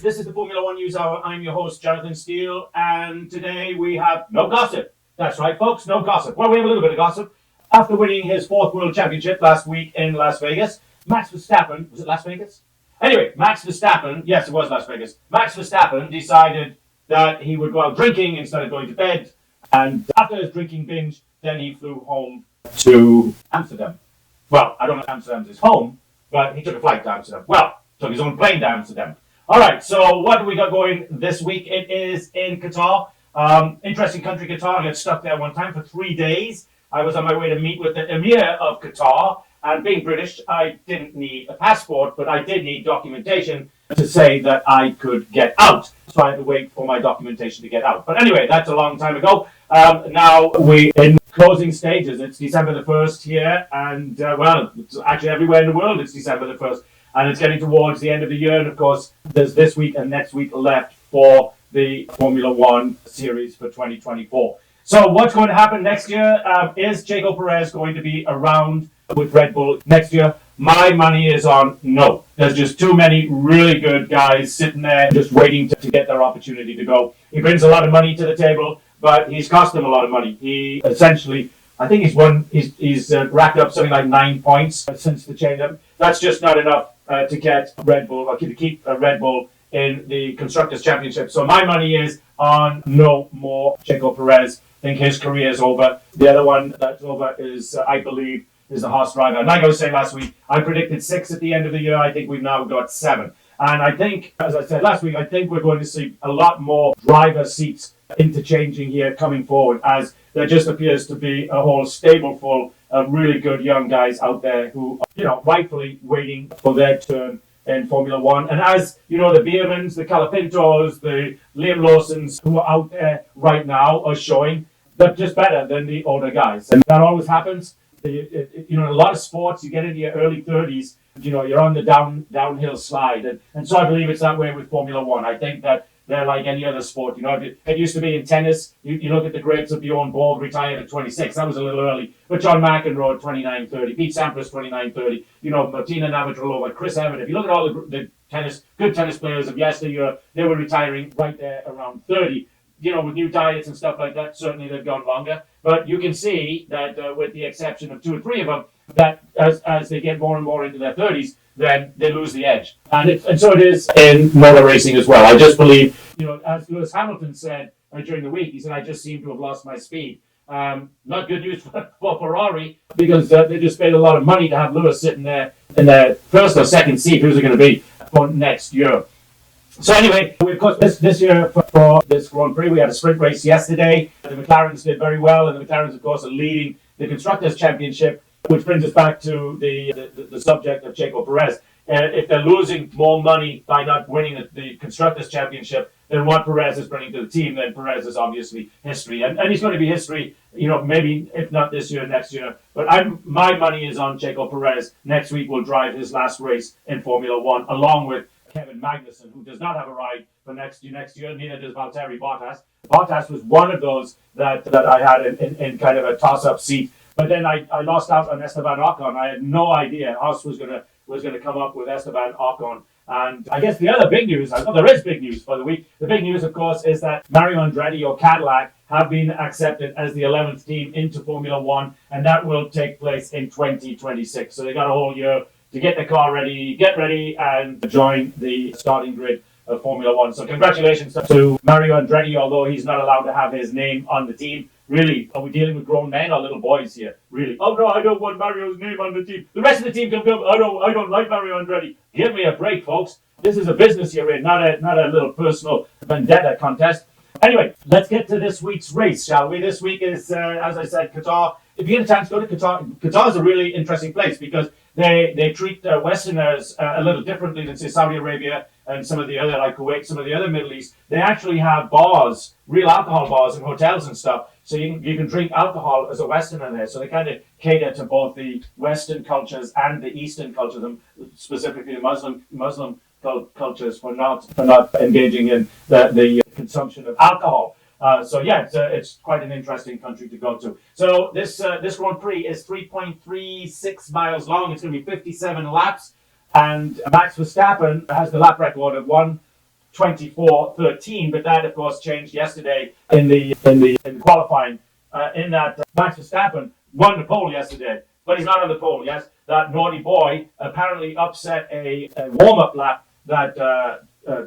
This is the Formula One News Hour. I'm your host, Jonathan Steele, and today we have no gossip. That's right, folks, no gossip. Well, we have a little bit of gossip. After winning his fourth World Championship last week in Las Vegas, Max Verstappen, was it Las Vegas? Anyway, Max Verstappen, yes, it was Las Vegas. Max Verstappen decided that he would go out drinking instead of going to bed, and after his drinking binge, then he flew home to Amsterdam. Well, I don't know if Amsterdam's his home, but he took a flight to Amsterdam. Well, took his own plane to Amsterdam. All right, so what do we got going this week? It is in Qatar. Interesting country, Qatar. I got stuck there one time for 3 days. I was on my way to meet with the Emir of Qatar, and being British, I didn't need a passport, but I did need documentation to say that I could get out. So I had to wait for my documentation to get out. But anyway, that's a long time ago. Now we're in closing stages. It's December the 1st here, and well, it's actually everywhere in the world it's December the 1st. And it's getting towards the end of the year, and of course, there's this week and next week left for the Formula One series for 2024. So what's going to happen next year? Is Checo Perez going to be around with Red Bull next year? My money is on no. There's just too many really good guys sitting there just waiting to get their opportunity to go. He brings a lot of money to the table, but he's cost them a lot of money. He essentially, I think he's racked up something like 9 points since the change-up. That's just not enough to get Red Bull, or to keep Red Bull in the Constructors' Championship. So my money is on no more Checo Perez. I think his career is over. The other one that's over is, I believe, is the Haas driver. And like I was saying last week, I predicted 6 at the end of the year. I think we've now got 7. And I think, as I said last week, I think we're going to see a lot more driver seats interchanging here coming forward, as there just appears to be a whole stable full of really good young guys out there who are, rightfully waiting for their turn in Formula One. And as you know, the Beermans, the Calapintos, the Liam Lawsons who are out there right now are showing they're just better than the older guys. And that always happens. In a lot of sports, you get into your early 30s, you're on the downhill slide. And so I believe it's that way with Formula One. I think that they're like any other sport. It used to be in tennis. You look at the greats of Bjorn Borg, retired at 26. That was a little early. But John McEnroe, 29-30. Pete Sampras, 29-30. Martina Navratilova, Chris Evert. If you look at all the good tennis players of yesteryear, they were retiring right there around 30. With new diets and stuff like that, certainly they've gone longer. But you can see that with the exception of 2 or 3 of them, that as they get more and more into their 30s, then they lose the edge. And so it is in motor racing as well. I just believe, as Lewis Hamilton said during the week, he said, I just seem to have lost my speed. Not good news for Ferrari, because they just paid a lot of money to have Lewis sitting there in their first or second seat. Who's it going to be for next year? So anyway, of course, this year for this Grand Prix, we had a sprint race yesterday. The McLarens did very well, and the McLarens, of course, are leading the Constructors' Championship, which brings us back to the subject of Checo Perez. If they're losing more money by not winning the Constructors' Championship than what Perez is bringing to the team, then Perez is obviously history. And he's going to be history, maybe if not this year, next year. But my money is on Checo Perez. Next week will drive his last race in Formula One, along with Kevin Magnussen, who does not have a ride for next year, neither does Valtteri Bottas. Bottas was one of those that I had in kind of a toss-up seat. But then I lost out on Esteban Ocon. I had no idea Haas was gonna come up with Esteban Ocon. And I guess the other big news, there is big news for the week. The big news, of course, is that Mario Andretti or Cadillac have been accepted as the 11th team into Formula One, and that will take place in 2026. So they got a whole year to get the car ready, get ready, and join the starting grid of Formula One. So congratulations to Mario Andretti, although he's not allowed to have his name on the team. Really, are we dealing with grown men or little boys here? Really? Oh no, I don't want Mario's name on the team. The rest of the team can come. I don't like Mario Andretti. Give me a break, folks. This is a business you're in, not a little personal vendetta contest. Anyway, let's get to this week's race, shall we? This week is, as I said, Qatar. If you get a chance, go to Qatar. Qatar is a really interesting place because they treat Westerners a little differently than, say, Saudi Arabia and some of the other, like Kuwait, some of the other Middle East. They actually have bars, real alcohol bars and hotels and stuff. So you can drink alcohol as a Westerner there. So they kind of cater to both the Western cultures and the Eastern cultures, specifically the Muslim cultures, for not engaging in the consumption of alcohol. It's quite an interesting country to go to. So this Grand Prix is 3.36 miles long. It's going to be 57 laps, and Max Verstappen has the lap record of 1:12.9. 24:13, but that of course changed yesterday in the qualifying. In that Max Verstappen won the pole yesterday, but he's not on the pole. Yes, that naughty boy apparently upset a warm-up lap that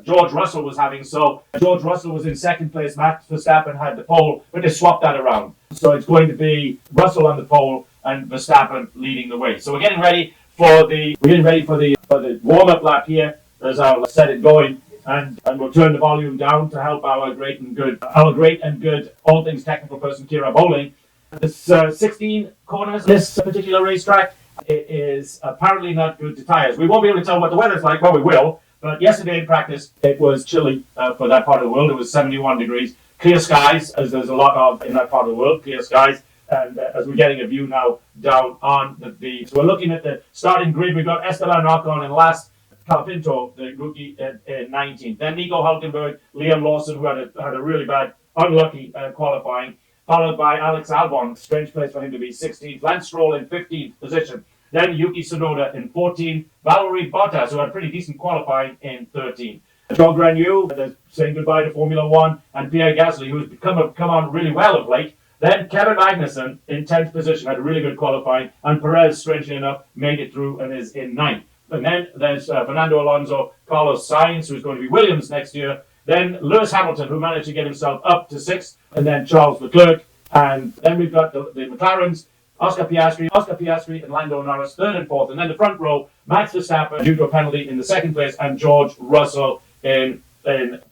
George Russell was having. So George Russell was in second place. Max Verstappen had the pole, but they swapped that around. So it's going to be Russell on the pole and Verstappen leading the way. So we're getting ready for the warm-up lap here, as I'll set it going. And we'll turn the volume down to help our great and good, all things technical person, Kira Bowling. This 16 corners, this particular racetrack, it is apparently not good to tires. We won't be able to tell what the weather's like. Well, we will. But yesterday in practice, it was chilly for that part of the world. It was 71 degrees. Clear skies, as there's a lot of in that part of the world, clear skies. And as we're getting a view now down on the so we're looking at the starting grid. We've got Esteban Ocon in last. Calpinto, the rookie, in 19th. Then Nico Hulkenberg, Liam Lawson, who had a really bad, unlucky qualifying, followed by Alex Albon, strange place for him to be, 16th. Lance Stroll in 15th position. Then Yuki Tsunoda in 14th. Valerie Bottas, who had a pretty decent qualifying, in 13th. Jean Grenier, saying goodbye to Formula One, and Pierre Gasly, who's come on really well of late. Then Kevin Magnussen in 10th position, had a really good qualifying, and Perez, strangely enough, made it through and is in 9th. And then there's Fernando Alonso, Carlos Sainz, who's going to be Williams next year. Then Lewis Hamilton, who managed to get himself up to 6th. And then Charles Leclerc. And then we've got the McLarens, Oscar Piastri and Lando Norris, 3rd and 4th. And then the front row, Max Verstappen, due to a penalty, in the 2nd place, and George Russell in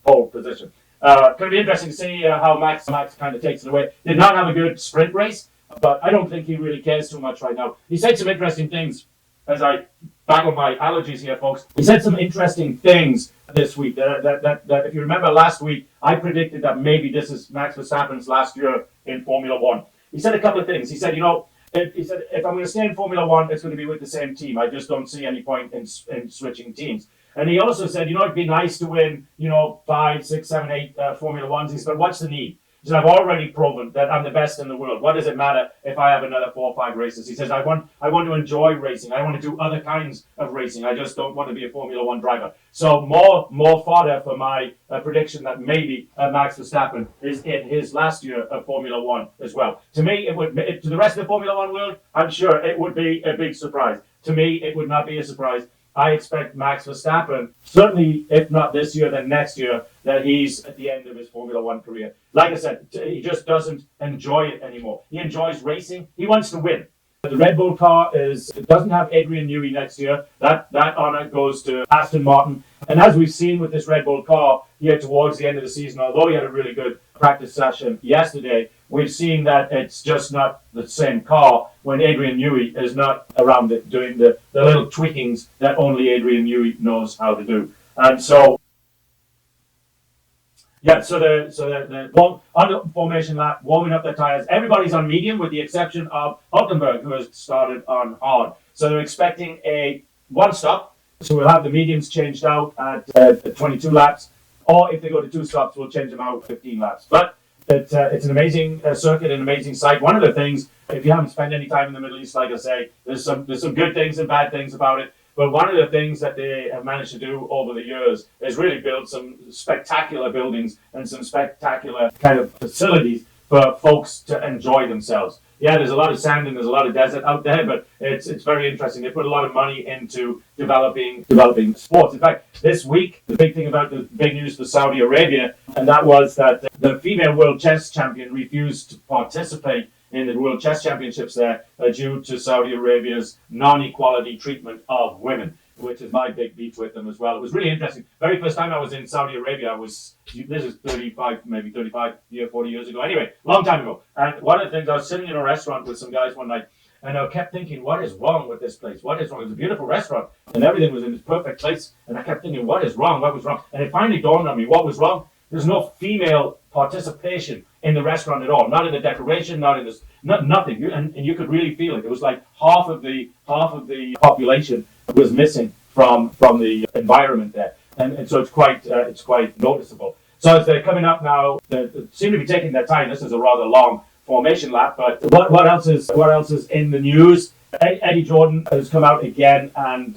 pole position. Going to be interesting to see how Max kind of takes it away. Did not have a good sprint race, but I don't think he really cares too much right now. He said some interesting things as I battle my allergies here, folks. He said some interesting things this week. That if you remember last week, I predicted that maybe this is Max Verstappen's last year in Formula One. He said a couple of things. He said, if I'm going to stay in Formula One, it's going to be with the same team. I just don't see any point in switching teams. And he also said, it'd be nice to win, 5, 6, 7, 8 Formula Ones. He said, what's the need? He said, I've already proven that I'm the best in the world. What does it matter if I have another 4 or 5 races? He says, I want to enjoy racing. I want to do other kinds of racing. I just don't want to be a Formula One driver. So more fodder for my prediction that maybe Max Verstappen is in his last year of Formula One as well. To me, to the rest of the Formula One world, I'm sure it would be a big surprise. To me, it would not be a surprise. I expect Max Verstappen, certainly if not this year, then next year, that he's at the end of his Formula One career. Like I said, he just doesn't enjoy it anymore. He enjoys racing. He wants to win. The Red Bull car doesn't have Adrian Newey next year. That honour goes to Aston Martin. And as we've seen with this Red Bull car here towards the end of the season, although he had a really good practice session yesterday, we've seen that it's just not the same car when Adrian Newey is not around it doing the little tweakings that only Adrian Newey knows how to do. And so, yeah, so the on the formation lap, warming up their tyres. Everybody's on medium with the exception of Hulkenberg, who has started on hard. So they're expecting a one stop. So we'll have the mediums changed out at 22 laps. Or if they go to 2 stops, we'll change them out 15 laps. But it's an amazing circuit, an amazing site. One of the things, if you haven't spent any time in the Middle East, like I say, there's some good things and bad things about it. But one of the things that they have managed to do over the years is really build some spectacular buildings and some spectacular kind of facilities for folks to enjoy themselves. Yeah, there's a lot of sand and there's a lot of desert out there, but it's very interesting. They put a lot of money into developing sports. In fact, this week, the big news for Saudi Arabia, and that was that the female world chess champion refused to participate in the World Chess Championships there due to Saudi Arabia's non-equality treatment of women, which is my big beef with them as well. It was really interesting. Very first time I was in Saudi Arabia, this is 35 40 years ago. Anyway, long time ago. And one of the things, I was sitting in a restaurant with some guys one night, and I kept thinking, what is wrong with this place? What is wrong? It was a beautiful restaurant, and everything was in its perfect place. And I kept thinking, what is wrong? What was wrong? And it finally dawned on me, what was wrong? There's no female participation in the restaurant at all. Not in the decoration, not in this, nothing. And you could really feel it. It was like half of the population was missing from the environment there, and so it's quite noticeable. So as they're coming up now, they seem to be taking their time. This is a rather long formation lap, but what else is in the news? Eddie Jordan has come out again, and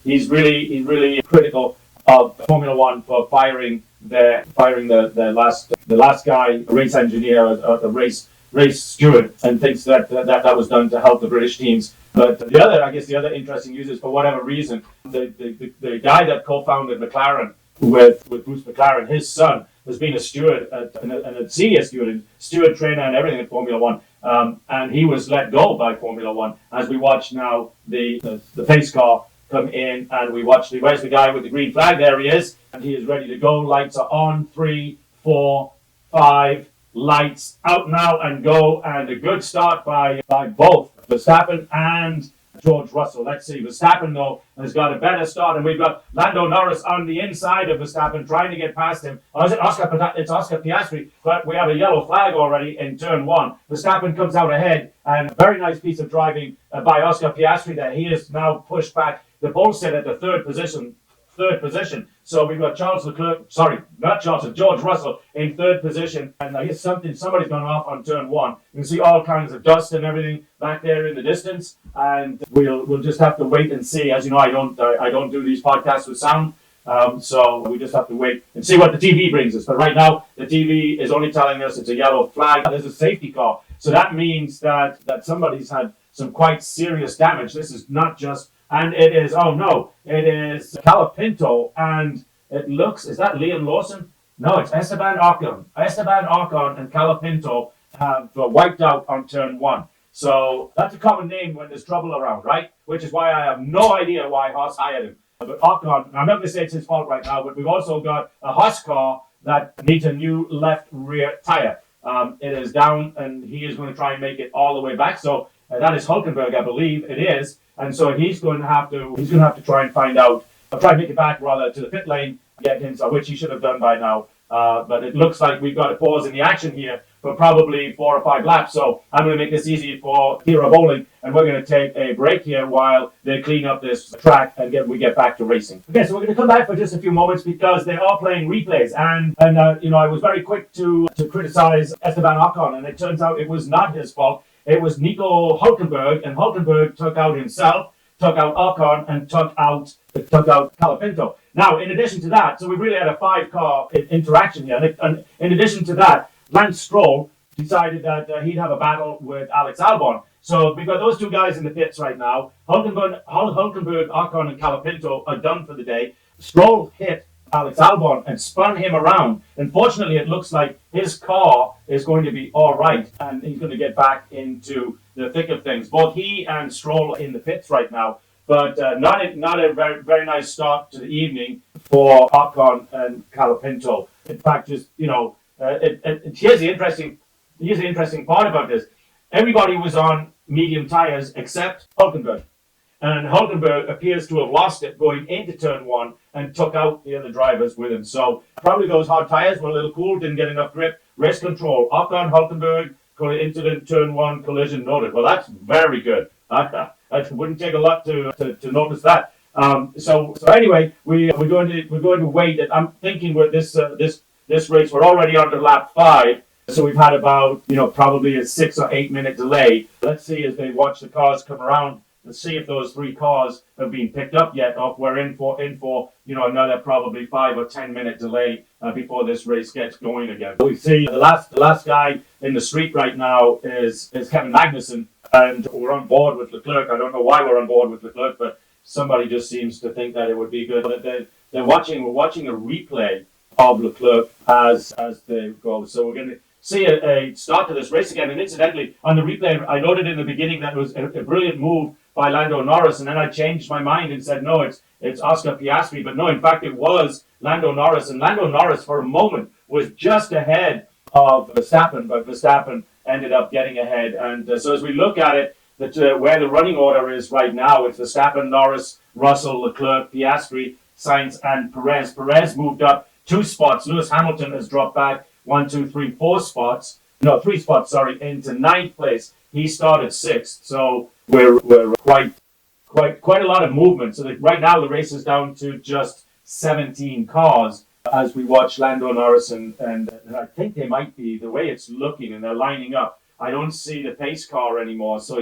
he's really critical of Formula One for firing the last guy, race engineer, the race steward, and thinks that was done to help the British teams. But the other interesting news is, for whatever reason, the guy that co-founded McLaren with Bruce McLaren, his son has been a steward and a senior steward trainer and everything at Formula One. And he was let go by Formula One. As we watch now the pace car come in, and we watch where's the guy with the green flag? There he is, and he is ready to go. Lights are on. 3, 4, 5. Lights out now and go, and a good start by both Verstappen and George Russell. Let's see. Verstappen, though, has got a better start, and we've got Lando Norris on the inside of Verstappen trying to get past him. Or is it Oscar? It's Oscar Piastri, but we have a yellow flag already in turn 1. Verstappen comes out ahead, and a very nice piece of driving by Oscar Piastri there. He is now pushed back the pole set at the third position. So we've got George Russell in third position, and I guess somebody's gone off on turn 1. You can see all kinds of dust and everything back there in the distance, and we'll just have to wait and see. As you know, I don't do these podcasts with sound, so we just have to wait and see what the TV brings us. But right now, the TV is only telling us it's a yellow flag. There's a safety car, so that means that somebody's had some quite serious damage. This is not just. And it is Calapinto, and it looks, is that Liam Lawson? No, it's Esteban Ocon. Esteban Ocon and Calapinto have wiped out on turn 1. So that's a common name when there's trouble around, right? Which is why I have no idea why Haas hired him. But Ocon, I'm not going to say it's his fault right now, but we've also got a Haas car that needs a new left rear tire. It is down, and he is going to try and make it all the way back. So that is Hulkenberg, I believe it is. And so he's going to have to try and find out, try and make it back rather to the pit lane, get himself, which he should have done by now. But it looks like we've got to pause in the action here for probably 4 or 5 laps. So I'm going to make this easy for Hero Bowling, and we're going to take a break here while they clean up this track and we get back to racing. Okay, so we're going to come back for just a few moments because they are playing replays, and I was very quick to criticize Esteban Ocon, and it turns out it was not his fault. It was Nico Hulkenberg, and Hulkenberg took out himself, took out Ocon, and took out Calapinto. Now, in addition to that, so we've really had a 5-car interaction here. And in addition to that, Lance Stroll decided that he'd have a battle with Alex Albon. So we've got those 2 guys in the pits right now. Hulkenberg, Ocon, and Calapinto are done for the day. Stroll hit Alex Albon and spun him around. Unfortunately, it looks like his car is going to be all right, and he's going to get back into the thick of things. Both he and Stroll are in the pits right now, but not a very, very nice start to the evening for Ocon and Calapinto. In fact, here's the interesting part about this. Everybody was on medium tires except Hulkenberg. And Hulkenberg appears to have lost it going into turn 1 and took out the other drivers with him. So probably those hard tires were a little cool, didn't get enough grip. Race control, Ocon, Hulkenberg, incident, turn 1, collision noted. Well, that's very good. It wouldn't take a lot to notice that. So anyway, we're going to wait. I'm thinking with this race, we're already on to lap 5. So we've had about probably a 6 or 8 minute delay. Let's see as they watch the cars come around. Let's see if those 3 cars have been picked up yet, or if we're in for another probably 5 or 10 minute delay before this race gets going again. We see the last guy in the street right now is Kevin Magnussen, and we're on board with Leclerc. I don't know why we're on board with Leclerc, but somebody just seems to think that it would be good. But we're watching a replay of Leclerc as they go. So we're going to see a start to this race again. And incidentally, on the replay, I noted in the beginning that it was a brilliant move by Lando Norris, and then I changed my mind and said, no, it's Oscar Piastri. But no, in fact, it was Lando Norris. And Lando Norris, for a moment, was just ahead of Verstappen, but Verstappen ended up getting ahead. And so as we look at it, where the running order is right now, it's Verstappen, Norris, Russell, Leclerc, Piastri, Sainz, and Perez. Perez moved up 2 spots. Lewis Hamilton has dropped back 3 spots into 9th place. He started 6th. So we're quite a lot of movement. So right now the race is down to just 17 cars as we watch Lando Norris and I think they might be, the way it's looking and they're lining up, I don't see the pace car anymore. So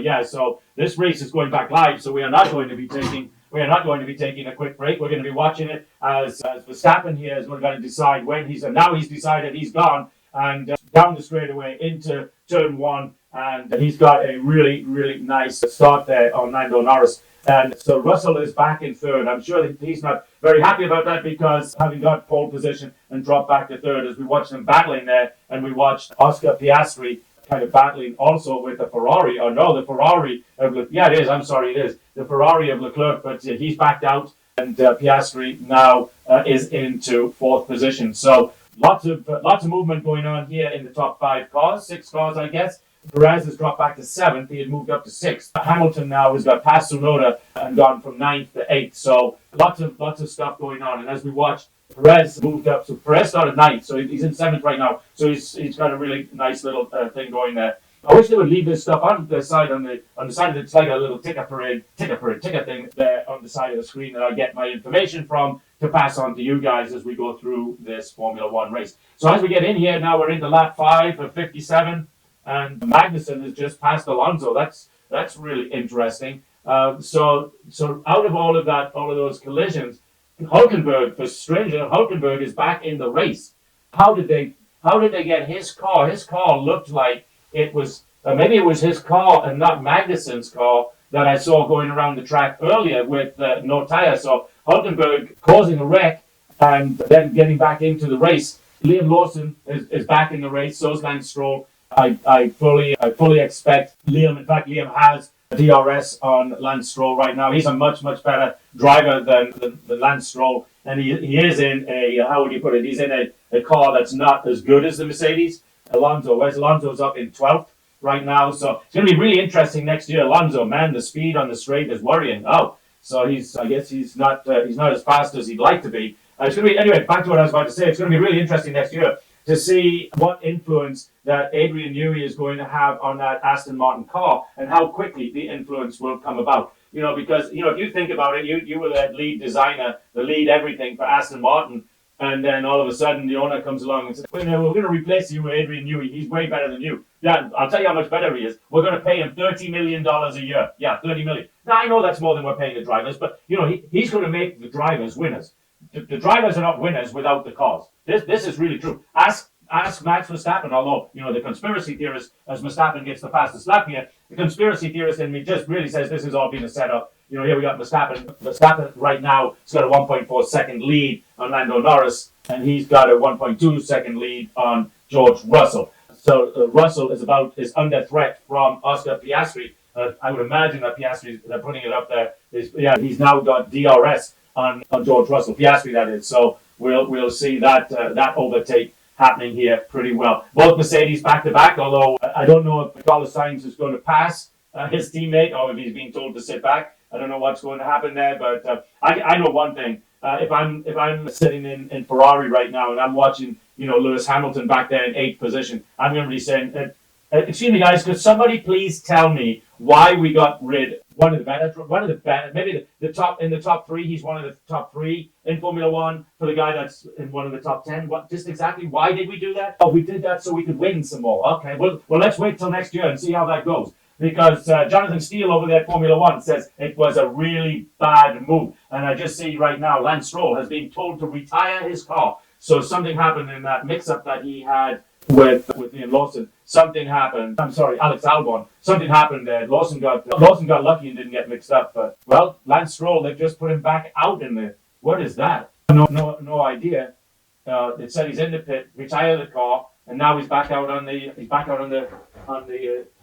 this race is going back live, so we are not going to be taking we're not going to be taking a quick break. We're going to be watching it as Verstappen here is going to decide when and now he's decided he's gone and down the straightaway into turn one, and he's got a really, really nice start there on Lando Norris. And so Russell is back in third. I'm sure that he's not very happy about that, because having got pole position and dropped back to third, as we watched them battling there, and we watched Oscar Piastri kind of battling also with the Ferrari. Oh no, the Ferrari of it is the Ferrari of Leclerc, but he's backed out, and Piastri now is into fourth position. So lots of movement going on here in the top six cars, I guess. Perez has dropped back to seventh. He had moved up to sixth. Hamilton now has got past Tsunoda and gone from ninth to eighth. So lots of stuff going on. And as we watched, Perez moved up. So Perez started ninth, so he's in seventh right now. So he's got a really nice little thing going there. I wish they would leave this stuff on the side on the side of it. It's like a little ticker thing there on the side of the screen that I get my information from to pass on to you guys as we go through this Formula One race. So as we get in here now, we're into lap 5 of 57. And Magnussen has just passed Alonso. That's really interesting. So out of all of those collisions, Hulkenberg is back in the race. How did they get his car? His car looked like it was maybe it was his car and not Magnussen's car that I saw going around the track earlier with no tire. So Hulkenberg causing a wreck and then getting back into the race. Liam Lawson is back in the race. So is Lance Stroll. I fully expect Liam. In fact, Liam has DRS on Lance Stroll right now. He's a much better driver than Lance Stroll, and he is in a how would you put it? He's in a car that's not as good as the Mercedes. Alonso's up in 12th right now, so it's going to be really interesting next year. Alonso, man, the speed on the straight is worrying. So I guess he's not as fast as he'd like to be. It's going to be anyway. Back to what I was about to say. It's going to be really interesting next year to see what influence that Adrian Newey is going to have on that Aston Martin car and how quickly the influence will come about. Because if you think about it, you were the lead designer, the lead everything for Aston Martin, and then all of a sudden the owner comes along and says, we're going to replace you with Adrian Newey. He's way better than you. Yeah, I'll tell you how much better he is. We're going to pay him $30 million a year. Yeah, $30 million. Now, I know that's more than we're paying the drivers, but he's going to make the drivers winners. The drivers are not winners without the cars. This is really true. Ask Max Verstappen, although, the conspiracy theorist, as Verstappen gets the fastest lap here, the conspiracy theorist in me just really says this has all been a setup. Here we got Verstappen. Verstappen right now has got a 1.4 second lead on Lando Norris, and he's got a 1.2 second lead on George Russell. So Russell is under threat from Oscar Piastri. I would imagine that Piastri, they're putting it up there, he's now got DRS on George Russell, Piastri that is. So we'll see that overtake happening here pretty well. Both Mercedes back to back, although I don't know if Carlos Sainz is going to pass his teammate or if he's being told to sit back. I don't know what's going to happen there, but I know one thing. If I'm sitting in Ferrari right now and I'm watching Lewis Hamilton back there in 8th position, I'm going to be saying, excuse me guys, could somebody please tell me why we got rid one of the better, maybe the top 3. He's one of the top 3 in Formula One. For the guy that's in one of the top 10, just exactly why did we do that? Oh, we did that so we could win some more. Okay, well let's wait till next year and see how that goes. Because Jonathan Steele over there at Formula One says it was a really bad move, and I just see right now Lance Stroll has been told to retire his car. So something happened in that mix-up that he had with Ian Lawson. Something happened. I'm sorry, Alex Albon. Something happened there. Lawson got lucky and didn't get mixed up. But Lance Stroll, they've just put him back out in the. What is that? No idea. It said he's in the pit, retire the car, and now he's back out on the. He's back out on the.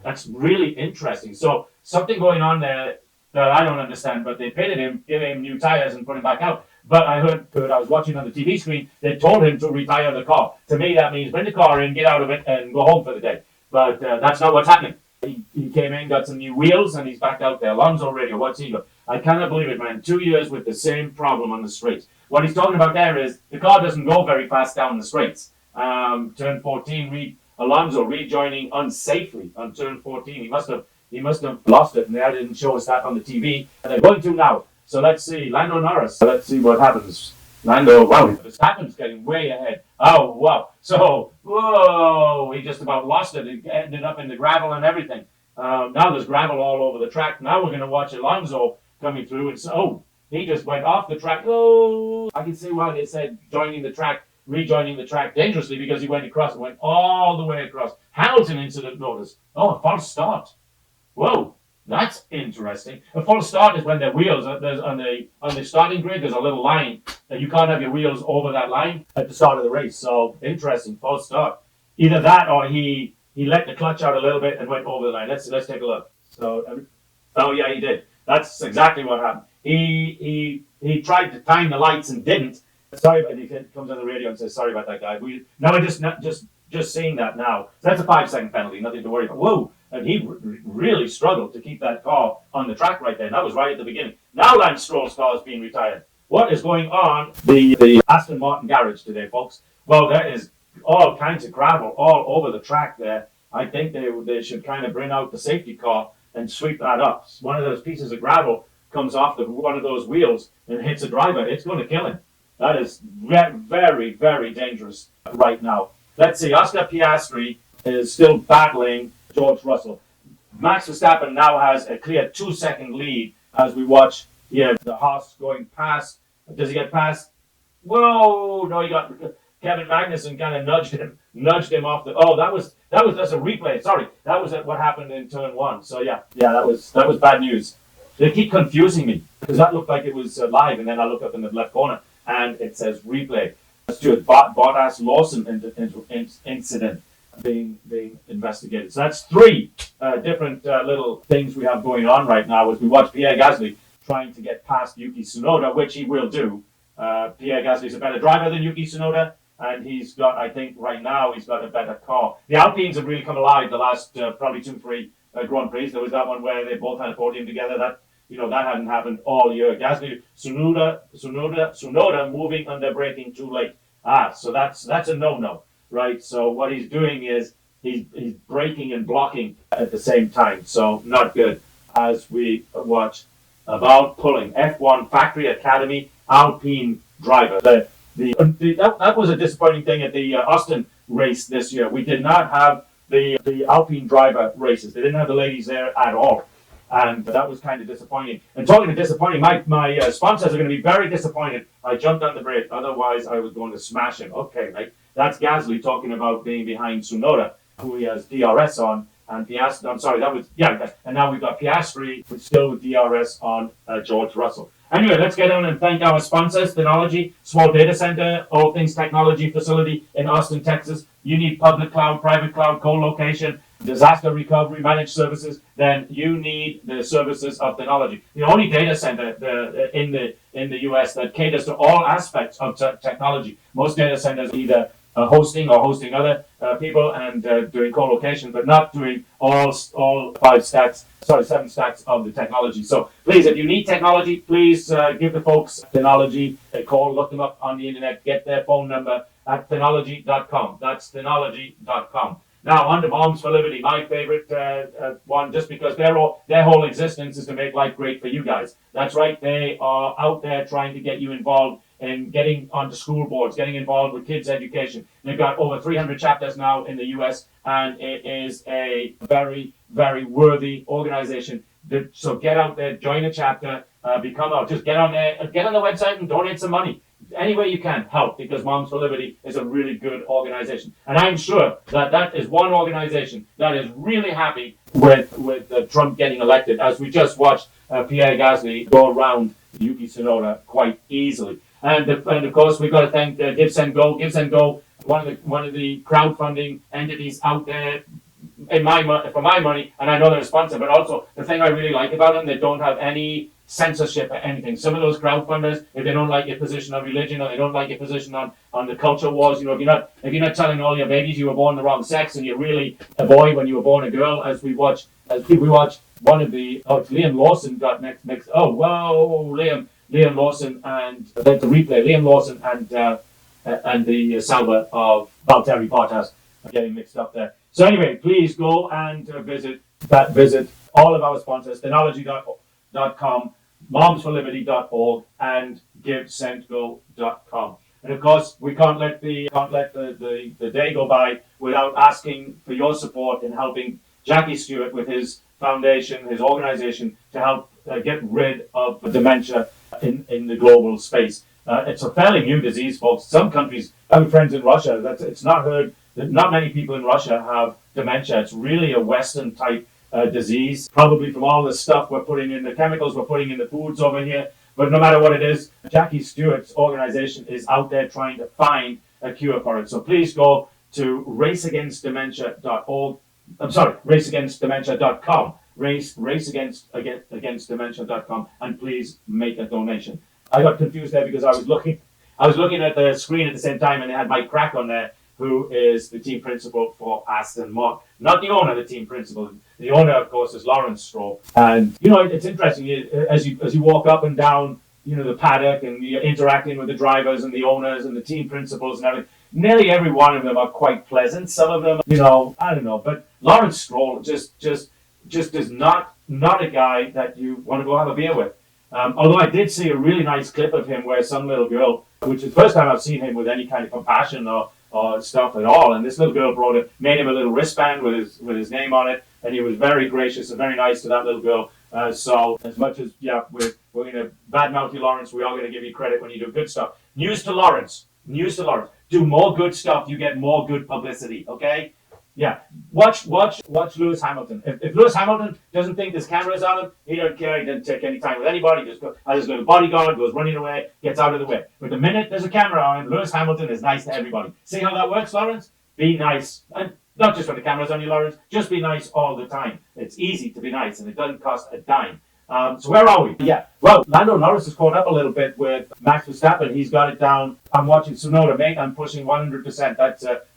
That's really interesting. So something going on there that I don't understand. But they pitted him, gave him new tires, and put him back out. But I was watching on the TV screen, they told him to retire the car. To me, that means bring the car in, get out of it, and go home for the day. But that's not what's happening. He came in, got some new wheels, and he's back out there. Alonso Radio, what's he got? I cannot believe it, man. 2 years with the same problem on the straights. What he's talking about there is the car doesn't go very fast down the straights. Turn 14, Alonso rejoining unsafely on turn 14. He must have lost it, and they didn't show us that on the TV. And they're going to now. So let's see, Lando Norris. Let's see what happens. Lando, wow, Verstappen's getting way ahead. Oh, wow. So, whoa, he just about lost it. It ended up in the gravel and everything. Now there's gravel all over the track. Now we're going to watch Alonso coming through. And so, He just went off the track. Oh, I can see why they said rejoining the track dangerously, because he went across, went all the way across. Hamilton incident notice. Oh, a false start. Whoa, that's interesting. A false start is when the wheels there's on the starting grid. There's a little line that you can't have your wheels over that line at the start of the race. So interesting, false start. Either that or he let the clutch out a little bit and went over the line. Let's take a look. So, oh yeah, he did. That's exactly what happened. He tried to time the lights and didn't. Sorry, but he comes on the radio and says, "Sorry about that, guy." We're just seeing that now. So that's a 5-second penalty, nothing to worry about. Whoa! And he really struggled to keep that car on the track right there. And that was right at the beginning. Now Lance Stroll's car is being retired. What is going on? The Aston Martin garage today, folks. Well, there is all kinds of gravel all over the track there. I think they should kind of bring out the safety car and sweep that up. One of those pieces of gravel comes off one of those wheels and hits a driver. It's going to kill him. That is very, very dangerous right now. Let's see. Oscar Piastri is still battling George Russell. Max Verstappen now has a clear 2-second lead as we watch the Haas going past. Does he get past? Whoa! No, he got Kevin Magnussen kind of nudged him off the. Oh, that's a replay. Sorry, that was what happened in turn 1. So yeah, that was bad news. They keep confusing me because that looked like it was live, and then I look up in the left corner and it says replay. Stuart Bottas Lawson incident being investigated. So that's 3 different little things we have going on right now as we watch Pierre Gasly trying to get past Yuki Tsunoda, which he will do. Pierre Gasly is a better driver than Yuki Tsunoda, and he's got, I think, right now he's got a better car. The Alpines have really come alive the last probably 2-3 Grand Prix. There was that one where they both had a podium together. That hadn't happened all year. Gasly, Tsunoda moving under braking too late. So that's a no-no, right? So what he's doing is he's braking and blocking at the same time. So not good. As we watch about pulling F1 Factory Academy Alpine driver. That was a disappointing thing at the Austin race this year. We did not have the Alpine driver races. They didn't have the ladies there at all. And that was kind of disappointing. And talking of disappointing, my sponsors are going to be very disappointed. I jumped on the brake, otherwise I was going to smash him. Okay, right. That's Gasly talking about being behind Tsunoda, who he has DRS on, and Piastri. I'm sorry, and now we've got Piastri, still with DRS on George Russell. Anyway, let's get on and thank our sponsors, Thenology, small data center, all things technology facility in Austin, Texas. You need public cloud, private cloud, co-location, disaster recovery, managed services, then you need the services of Thenology. The only data center in the U.S. that caters to all aspects of technology. Most data centers either hosting other people and doing co-location, but not doing all 7 stacks of the technology. So please, if you need technology, please give the folks Thenology a call, look them up on the internet, get their phone number at thenology.com. That's thenology.com. Now, on to Moms for Liberty, my favorite one, just because their whole existence is to make life great for you guys. That's right, they are out there trying to get you involved in getting onto school boards, getting involved with kids' education. They've got over 300 chapters now in the U.S., and it is a very, very worthy organization. So get out there, join a chapter, just get on there, get on the website and donate some money. Any way you can, help, because Moms for Liberty is a really good organization. And I'm sure that is one organization that is really happy with Trump getting elected, as we just watched Pierre Gasly go around Yuki Tsunoda quite easily. And of course, we've got to thank Give, Send, Go. Give, Send, Go, one of the crowdfunding entities out there for my money, and I know they're a sponsor, but also the thing I really like about them, they don't have any censorship or anything. Some of those crowdfunders, if they don't like your position on religion or they don't like your position on the culture wars, if you're not telling all your babies you were born the wrong sex and you're really a boy when you were born a girl, as we watch one of the Liam Lawson got next. Oh whoa, Liam Lawson and the replay. Liam Lawson and the Sauber of Valtteri Bottas are getting mixed up there. So anyway, please go and visit all of our sponsors, thenology.com, momsforliberty.org, and givesendgo.com. And of course, we can't let the day go by without asking for your support in helping Jackie Stewart with his foundation, his organization, to help get rid of dementia in the global space. It's a fairly new disease, folks. Some countries, I have friends in Russia, it's not heard that not many people in Russia have dementia. It's really a Western type disease, probably from all the stuff we're putting in, the chemicals we're putting in the foods over here. But no matter what it is, Jackie Stewart's organization is out there trying to find a cure for it. So please go to raceagainstdementia.org. I'm sorry, raceagainstdementia.com. Raceagainstdementia.com, and please make a donation. I got confused there because I was looking at the screen at the same time, and they had Mike Crack on there, who is the team principal for Aston Martin. Not the owner, the team principal. The owner, of course, is Lawrence Stroll. And, you know, it's interesting, as you walk up and down, you know, the paddock, and you're interacting with the drivers and the owners and the team principals and everything, nearly every one of them are quite pleasant. Some of them, you know, I don't know, but Lawrence Stroll just is not a guy that you want to go have a beer with. Although I did see a really nice clip of him where some little girl, which is the first time I've seen him with any kind of compassion or stuff at all, and this little girl made him a little wristband with his name on it, and he was very gracious and very nice to that little girl. So as much as we're going to badmouth you, Lawrence, we are going to give you credit when you do good stuff. News to Lawrence. Do more good stuff, you get more good publicity. Okay. Yeah, watch Lewis Hamilton. If Lewis Hamilton doesn't think there's cameras on him, he don't care. He doesn't take any time with anybody. Has his little bodyguard, goes running away, gets out of the way. But the minute there's a camera on him, Lewis Hamilton is nice to everybody. See how that works, Lawrence? Be nice, and not just when the camera's on you, Lawrence. Just be nice all the time. It's easy to be nice, and it doesn't cost a dime. So where are we? Yeah, well, Lando Norris has caught up a little bit with Max Verstappen. He's got it down. I'm watching Tsunoda, mate. I'm pushing 100%.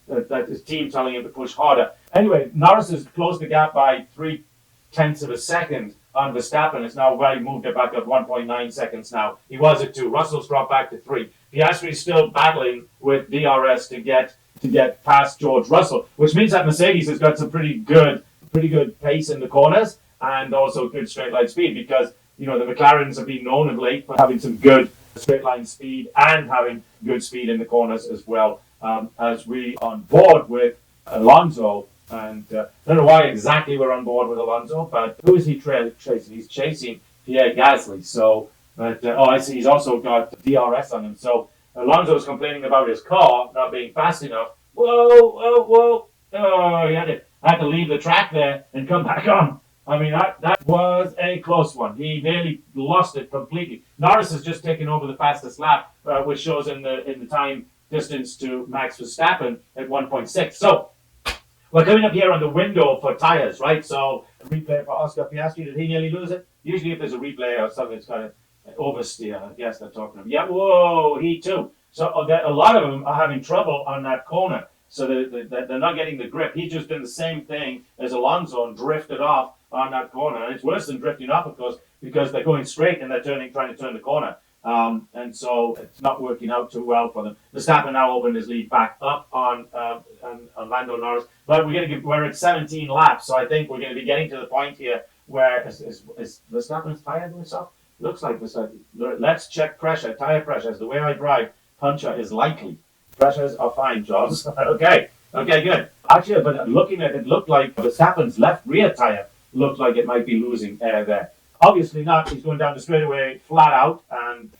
That his team telling him to push harder. Anyway, Norris has closed the gap by 0.3 of a second on Verstappen. It's now moved it back up 1.9 seconds now. He was at 2. Russell's dropped back to 3. Piastri's still battling with DRS to get past George Russell, which means that Mercedes has got some pretty good pace in the corners and also good straight line speed, because you know the McLarens have been known of late for having some good straight line speed and having good speed in the corners as well. As we on board with Alonso, and I don't know why exactly we're on board with Alonso, but who is he chasing? He's chasing Pierre Gasly. So, I see he's also got DRS on him. So Alonso's complaining about his car not being fast enough. Whoa! Oh, he had to leave the track there and come back on. I mean, that was a close one. He nearly lost it completely. Norris has just taken over the fastest lap, which shows in the time distance to Max Verstappen at 1.6. So we're coming up here on the window for tires, right? So a replay for Oscar Piastri. Did he nearly lose it? Usually if there's a replay or something, it's kind of oversteer. I guess they're talking about. Yeah, whoa, he too. So a lot of them are having trouble on that corner. So they're not getting the grip. He just did the same thing as Alonso and drifted off on that corner. And it's worse than drifting off, of course, because they're going straight and they're trying to turn the corner. And so it's not working out too well for them. Verstappen now opened his lead back up on Lando Norris, but we're at 17 laps, so I think we're going to be getting to the point here where is Verstappen's tire doing stuff? Looks like Verstappen. Let's check pressure, tire pressures. The way I drive, puncture is likely. Pressures are fine, Jaws. Okay, good. Actually, but looking at it, looked like Verstappen's left rear tire looked like it might be losing air there. Obviously not. He's going down the straightaway flat out and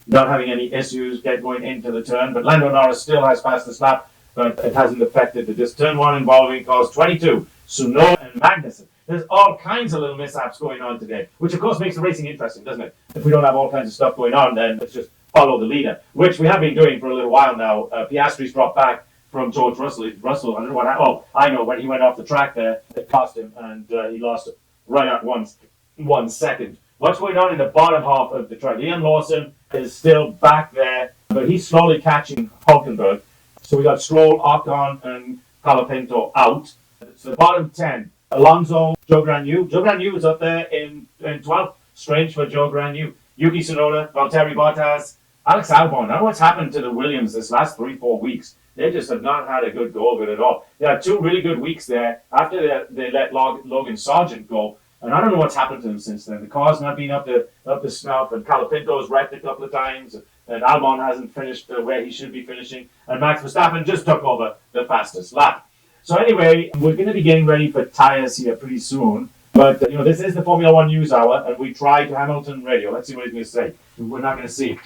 not having any issues going into the turn. But Lando Norris still has fastest lap, but it hasn't affected this turn one involving cars 22, Tsunoda and Magnussen. There's all kinds of little mishaps going on today, which of course makes the racing interesting, doesn't it? If we don't have all kinds of stuff going on, then let's just follow the leader, which we have been doing for a little while now. Piastri's dropped back from George Russell. I don't know what happened. Oh, I know, when he went off the track there, it cost him, and he lost it right at 1 second. What's going on in the bottom half of the track? Ian Lawson is still back there, but he's slowly catching Hulkenberg. So we got Stroll, Ocon, and Colapinto out. So the bottom 10, Alonso, Joe Granu. Joe Granu is up there in 12th. Strange for Joe Granu. Yuki Tsunoda, Valtteri Bottas, Alex Albon. I don't know what's happened to the Williams this last 3-4 weeks. They just have not had a good go of it at all. They had 2 really good weeks there after they let Logan Sargent go. And I don't know what's happened to them since then. The car's not been up to snuff, and Colapinto's wrecked a couple of times, and Albon hasn't finished where he should be finishing, and Max Verstappen just took over the fastest lap. So anyway, we're going to be getting ready for tires here pretty soon. But, this is the Formula One News Hour, and we try to Hamilton Radio. Let's see what he's going to say. We're not going to see.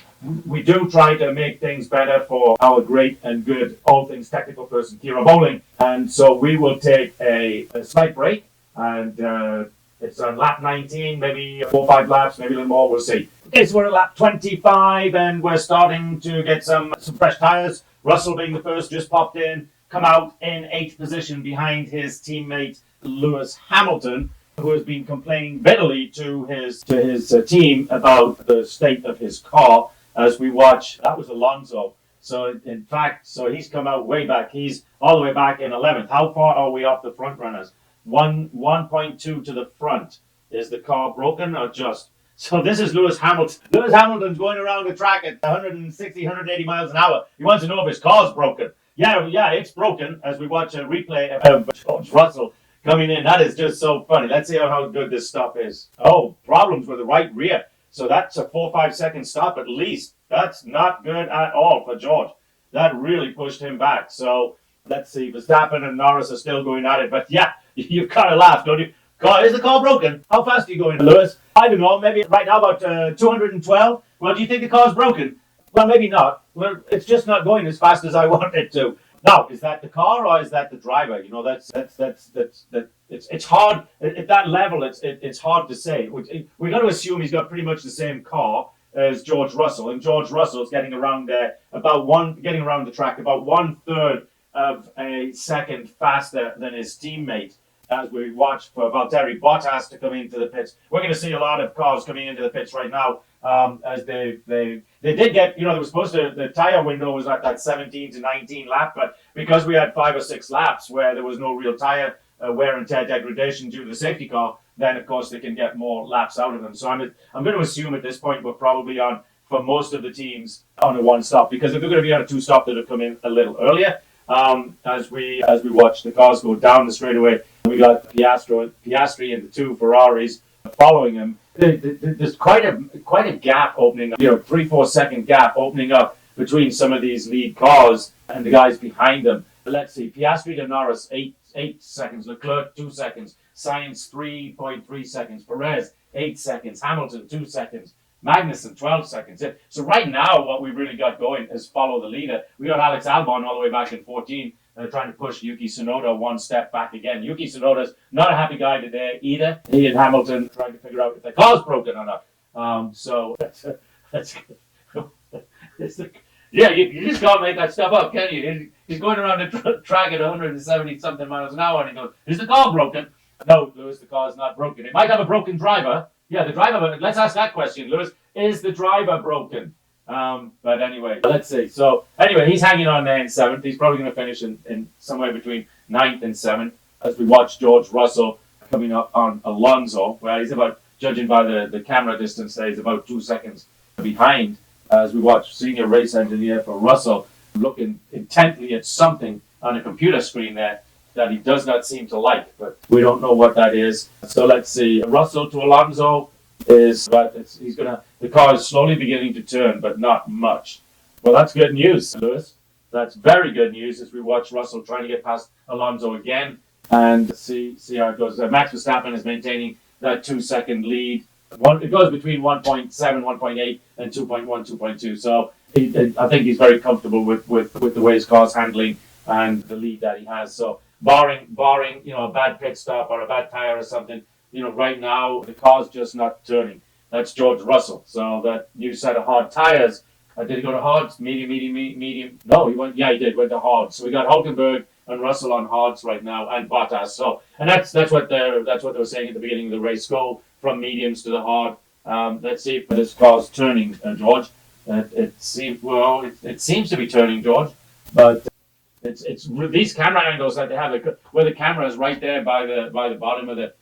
We do try to make things better for our great and good all things technical person, Kira Bowling. And so we will take a slight break, and it's on lap 19, maybe 4 or 5 laps, maybe a little more, we'll see. Okay, so we're at lap 25, and we're starting to get some fresh tyres. Russell being the first, just popped in, come out in 8th position behind his teammate Lewis Hamilton, who has been complaining bitterly to his team about the state of his car as we watch. That was Alonso. So in fact, he's come out way back. He's all the way back in 11th. How far are we off the front runners? 1.2 to the front. Is the car broken or just? So this is Lewis Hamilton. Lewis Hamilton's going around the track at 160, 180 miles an hour. He wants to know if his car's broken. Yeah, it's broken as we watch a replay of George Russell coming in. That is just so funny. Let's see how good this stop is. Oh, problems with the right rear. So that's a 4 or 5 second stop at least. That's not good at all for George. That really pushed him back. So let's see. Verstappen and Norris are still going at it. But yeah, you've got to laugh, don't you? Is the car broken? How fast are you going, Lewis? I don't know. Maybe right now about 212. Well, do you think the car's broken? Well, maybe not. Well, it's just not going as fast as I want it to. Now, is that the car or is that the driver? It's hard at that level. It's hard to say. We've got to assume he's got pretty much the same car as George Russell, and George Russell's getting around the track about 1/3 of a second faster than his teammate. As we watch for Valtteri Bottas to come into the pits, we're going to see a lot of cars coming into the pits right now. As they did get, they were supposed to, the tire window was at that 17 to 19 lap, but because we had 5 or 6 laps where there was no real tire wear and tear degradation due to the safety car, then of course they can get more laps out of them. So I'm going to assume at this point we're probably on, for most of the teams, on a 1 stop, because if they're going to be on a 2 stop, they'll come in a little earlier. As we watch the cars go down the straightaway, we got Piastri and the 2 Ferraris following him. There's quite a gap opening up, 3-4 second gap opening up between some of these lead cars and the guys behind them. Let's see, Piastri to Norris, 8 seconds, Leclerc 2 seconds, Sainz 3.3 seconds, Perez 8 seconds, Hamilton 2 seconds, Magnussen 12 seconds. So right now, what we've really got going is follow the leader. We got Alex Albon all the way back in 14, trying to push Yuki Tsunoda 1 step back again. Yuki Tsunoda's not a happy guy today either. He and Hamilton trying to figure out if the car's broken or not. So you just can't make that stuff up, can you? He's going around the track at 170 something miles an hour, and he goes, "Is the car broken?" No, Lewis, the car's not broken. It might have a broken driver. Yeah, the driver. Let's ask that question, Lewis. Is the driver broken? But anyway, let's see. So anyway, he's hanging on there in 7th. He's probably going to finish in somewhere between 9th and 7th as we watch George Russell coming up on Alonso, where he's about, judging by the camera distance there, he's about 2 seconds behind as we watch senior race engineer for Russell looking intently at something on a computer screen there that he does not seem to like, but we don't know what that is. So let's see. Russell to Alonso the car is slowly beginning to turn, but not much. Well, that's good news, Lewis. That's very good news as we watch Russell trying to get past Alonso again and see how it goes. Max Verstappen is maintaining that 2 second lead. It goes between 1.7, 1.8 and 2.1, 2.2. So I think he's very comfortable with the way his car's handling and the lead that he has. So barring a bad pit stop or a bad tire or something, right now the car's just not turning. That's George Russell. So that new set of hard tires. Did he go to hards? Medium? No, he went. Yeah, he did. Went to hards. So we got Hulkenberg and Russell on hards right now, and Bottas. So, and that's what they were saying at the beginning of the race. Go from mediums to the hard. Let's see if this car's turning, George. It seems to be turning, George, but it's these camera angles that they have, where the camera is right there by the bottom of the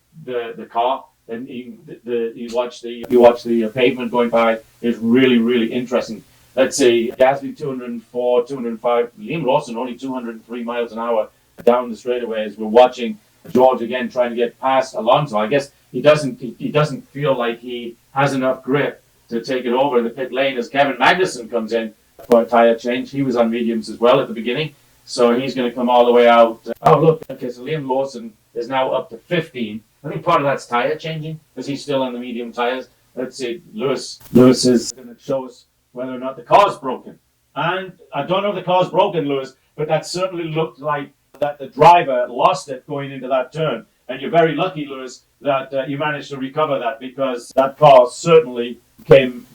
car. And you watch the pavement going by is really, really interesting. Let's see, Gasly 204, 205, Liam Lawson only 203 miles an hour down the straightaway as we're watching George again trying to get past Alonso. I guess he doesn't feel like he has enough grip to take it over in the pit lane as Kevin Magnussen comes in for a tire change. He was on mediums as well at the beginning, so he's going to come all the way out. Oh look, okay, so Liam Lawson is now up to 15. I think part of that's tire changing, because he's still on the medium tires. Let's see, Lewis is going to show us whether or not the car's broken. And I don't know if the car's broken, Lewis, but that certainly looked like that the driver lost it going into that turn. And you're very lucky, Lewis, that you managed to recover that, because that car certainly came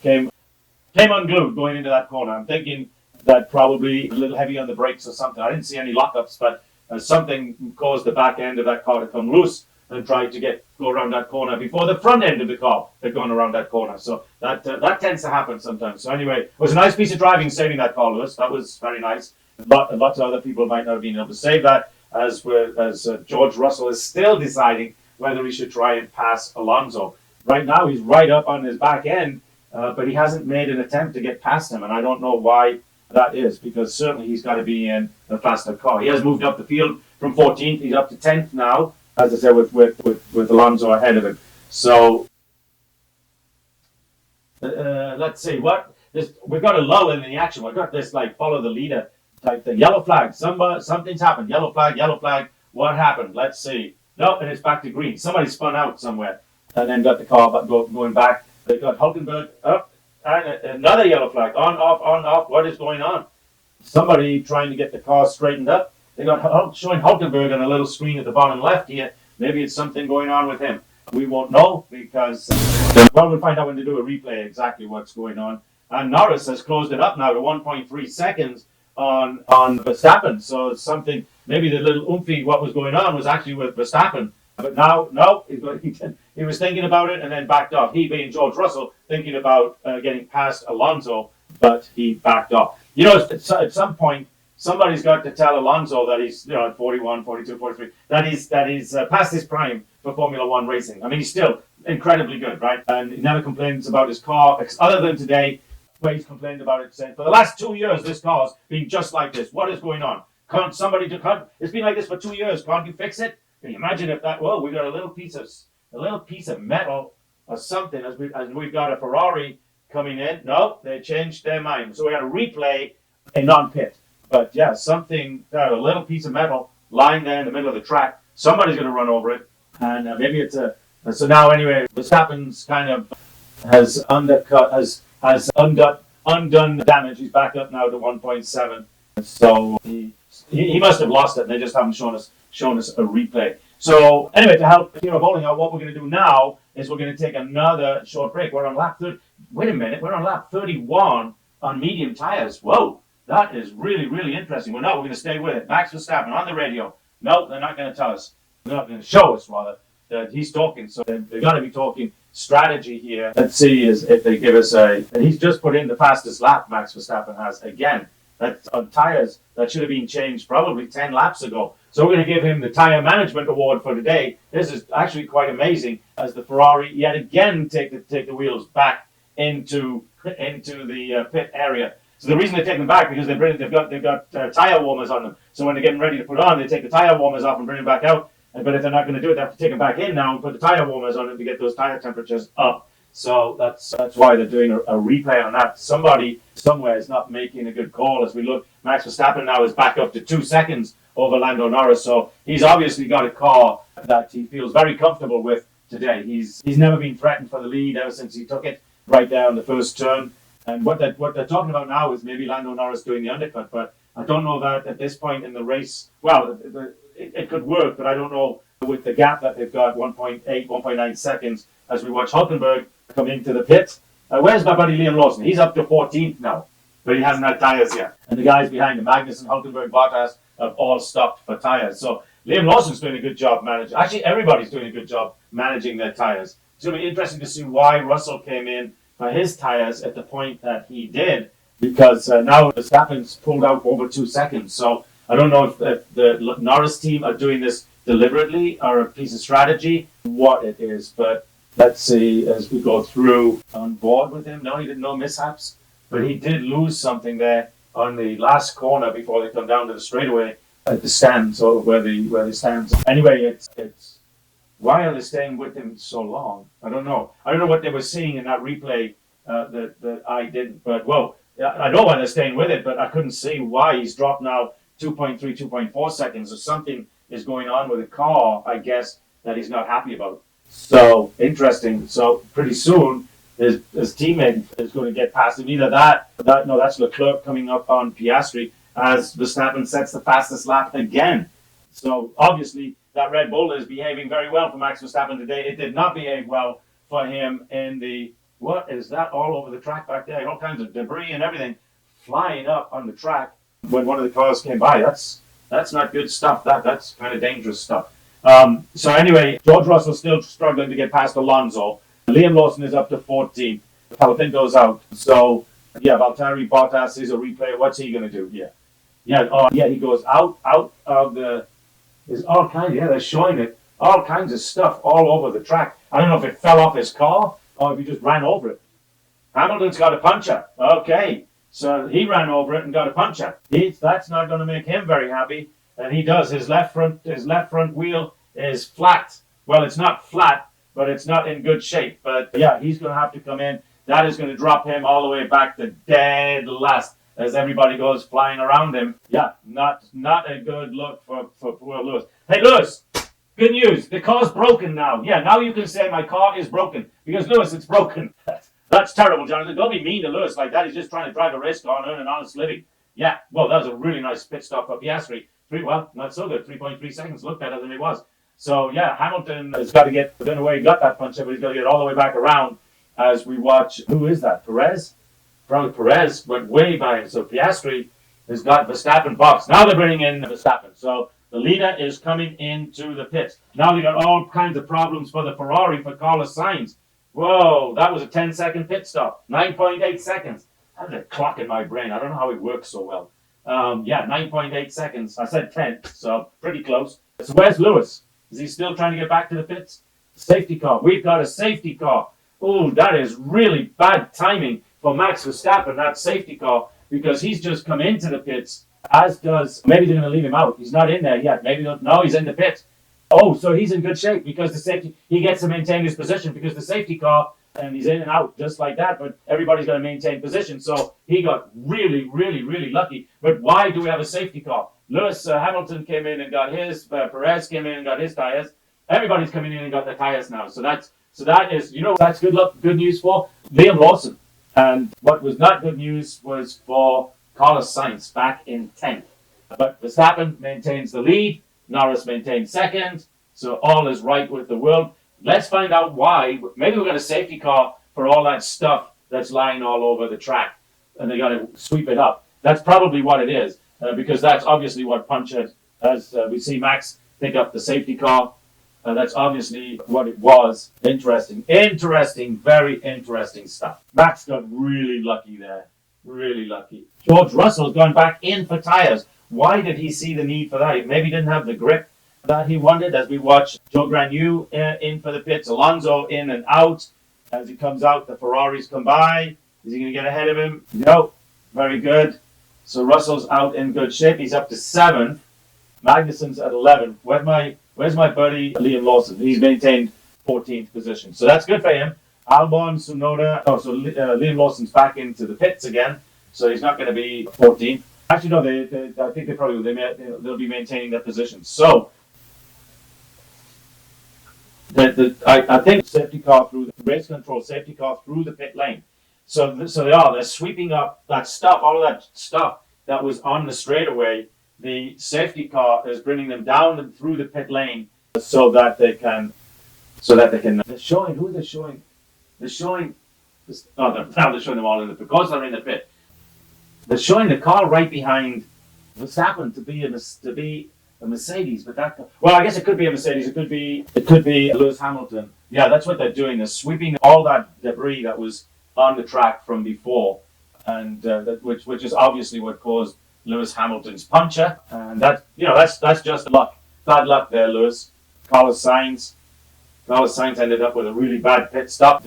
unglued going into that corner. I'm thinking that probably a little heavy on the brakes or something. I didn't see any lockups, but something caused the back end of that car to come loose and tried to go around that corner before the front end of the car had gone around that corner. So that tends to happen sometimes. So anyway, it was a nice piece of driving saving that car, Lewis. That was very nice. But lots of other people might not have been able to save that, as George Russell is still deciding whether he should try and pass Alonso. Right now, he's right up on his back end, but he hasn't made an attempt to get past him, and I don't know why that is, because certainly he's got to be in a faster car. He has moved up the field from 14th. He's up to 10th now, as I said, with Alonso ahead of him. So let's see we've got a lull in the action. We've got this follow the leader type thing. Yellow flag. Something's happened. Yellow flag. What happened? Let's see. No, and it's back to green. Somebody spun out somewhere and then got the car going back. They got Hulkenberg up, and another yellow flag. On, off. What is going on? Somebody trying to get the car straightened up. They got showing Hulkenberg on a little screen at the bottom left here. Maybe it's something going on with him. We won't know, because we'll find out when they do a replay exactly what's going on. And Norris has closed it up now to 1.3 seconds on Verstappen. So it's something, maybe the little oomphy what was going on was actually with Verstappen. But now, no, he was thinking about it and then backed off. He being George Russell, thinking about getting past Alonso, but he backed off. At some point, somebody's got to tell Alonso that he's at 41, 42, 43, that he's past his prime for Formula One racing. I mean, he's still incredibly good, right? And he never complains about his car, other than today, where he's complained about it, saying, for the last 2 years, this car's been just like this. What is going on? It's been like this for 2 years. Can't you fix it? Can you imagine if we got a little piece of metal or something, as we've got a Ferrari coming in. No, they changed their mind. So we had a replay and non-pit. But yeah, a little piece of metal lying there in the middle of the track. Somebody's going to run over it, and maybe it's so now anyway, Verstappen's kind of has undone the damage. He's back up now to 1.7. So he must have lost it, and they just haven't shown us a replay. So anyway, to help Hero Bowling out, what we're going to do now is we're going to take another short break. We're on lap 30. Wait a minute, we're on lap 31 on medium tires. Whoa. That is really, really interesting. We're going to stay with it. Max Verstappen on the radio. No, they're not going to tell us. They're not going to show us, rather, that he's talking. So they're going to be talking strategy here. Let's see if they give us and he's just put in the fastest lap Max Verstappen has again. That's on tires that should have been changed probably 10 laps ago. So we're going to give him the Tire Management Award for today. This is actually quite amazing, as the Ferrari yet again take the wheels back into the pit area. So the reason they take them back, because they've got tire warmers on them. So when they're getting ready to put on, they take the tire warmers off and bring them back out. But if they're not going to do it, they have to take them back in now and put the tire warmers on them to get those tire temperatures up. So that's why they're doing a replay on that. Somebody somewhere is not making a good call. As we look, Max Verstappen now is back up to 2 seconds over Lando Norris. So he's obviously got a car that he feels very comfortable with today. He's never been threatened for the lead ever since he took it right down the first turn. And what they're talking about now is maybe Lando Norris doing the undercut, but I don't know that at this point in the race. Well, it could work, but I don't know with the gap that they've got, 1.8, 1.9 seconds, as we watch Hulkenberg come into the pit. Where's my buddy Liam Lawson? He's up to 14th now, but he hasn't had tyres yet. And the guys behind him, Magnussen, Hulkenberg, Bottas, have all stopped for tyres. So Liam Lawson's doing a good job managing. Actually, everybody's doing a good job managing their tyres. It's going to be interesting to see why Russell came in for his tyres at the point that he did, because now Verstappen's pulled out over 2 seconds. So I don't know if the Norris team are doing this deliberately or a piece of strategy, what it is. But let's see as we go through on board with him. No, he did no mishaps, but he did lose something there on the last corner before they come down to the straightaway at the stands, or where the stands. Anyway, it's why are they staying with him so long? I don't know. I don't know what they were seeing in that replay that I didn't. But, I know why they're staying with it, but I couldn't see why he's dropped now 2.3, 2.4 seconds, or something is going on with the car, I guess, that he's not happy about. So interesting. So pretty soon his teammate is going to get past him. Either that's Leclerc coming up on Piastri as Verstappen sets the fastest lap again. So obviously that Red Bull is behaving very well for Max Verstappen today. It did not behave well for him in the, what is that all over the track back there? All kinds of debris and everything flying up on the track when one of the cars came by. That's not good stuff. That's kind of dangerous stuff. So anyway, George Russell's still struggling to get past Alonso. Liam Lawson is up to 14th. Palapinto's out. So yeah, Valtteri Bottas is a replay. What's he going to do? He goes out of the. There's all kinds. Yeah, they're showing it. All kinds of stuff all over the track. I don't know if it fell off his car or if he just ran over it. Hamilton's got a puncture. Okay, so he ran over it and got a puncture. That's not going to make him very happy. And he does. His left front wheel is flat. Well, it's not flat, but it's not in good shape. But yeah, he's going to have to come in. That is going to drop him all the way back to dead last as everybody goes flying around him. Yeah, not a good look for poor Lewis. Hey, Lewis, good news. The car's broken now. Yeah, now you can say my car is broken because, Lewis, it's broken. That's terrible, Jonathan. Don't be mean to Lewis like that. He's just trying to drive a race car and earn an honest living. Yeah, well, that was a really nice pit stop for Piastri. Not so good. 3.3 seconds. Looked better than it was. So, yeah, Hamilton has got to get, I don't know where he got that punch, but he's got to get all the way back around as we watch, who is that, Perez? Probably Perez went way by him. So Piastri has got Verstappen boxed. Now they're bringing in Verstappen. So the leader is coming into the pits. Now they got all kinds of problems for the Ferrari for Carlos Sainz. Whoa, that was a 10-second pit stop. 9.8 seconds. That's a clock in my brain. I don't know how it works so well. 9.8 seconds. I said 10, so pretty close. So where's Lewis? Is he still trying to get back to the pits? Safety car. We've got a safety car. Oh, that is really bad timing for Max Verstappen, that safety car, because he's just come into the pits, as does, maybe they're going to leave him out. He's not in there yet. No, he's in the pits. Oh, so he's in good shape because he gets to maintain his position because the safety car, and he's in and out just like that, but everybody's going to maintain position. So he got really, really, really lucky. But why do we have a safety car? Lewis Hamilton came in and got his, Perez came in and got his tires. Everybody's coming in and got their tires now. So that is, that's good news for Liam Lawson. And what was not good news was for Carlos Sainz back in 10th. But Verstappen maintains the lead. Norris maintains second. So all is right with the world. Let's find out why. Maybe we've got a safety car for all that stuff that's lying all over the track. And they got to sweep it up. That's probably what it is. Because that's obviously what punctured as we see Max pick up the safety car. That's obviously what it was. Interesting, very interesting stuff. Max got really lucky there. Really lucky. George Russell's gone back in for tires. Why did he see the need for that? Maybe he didn't have the grip that he wanted as we watch Joe Granu in for the pits. Alonso in and out. As he comes out, the Ferraris come by. Is he going to get ahead of him? No. Very good. So Russell's out in good shape. He's up to 7th. Magnussen's at 11. Where's my buddy Liam Lawson? He's maintained 14th position. So that's good for him. Albon, Tsunoda. Liam Lawson's back into the pits again. So he's not going to be 14th. Actually, no, I think they'll be maintaining their position. So I think safety car through the race control, safety car through the pit lane. So they're sweeping up that stuff, all of that stuff that was on the straightaway. The safety car is bringing them down and through the pit lane so that they can. They're showing who they're showing. They're showing. Now they're showing them all in the pit because they're in the pit. They're showing the car right behind Verstappen to be a Mercedes, but I guess it could be a Mercedes. It could be Lewis Hamilton. Yeah, that's what they're doing. They're sweeping all that debris that was on the track from before, and which is obviously what caused Lewis Hamilton's puncture. And that's just luck. Bad luck there, Lewis. Carlos Sainz ended up with a really bad pit stop.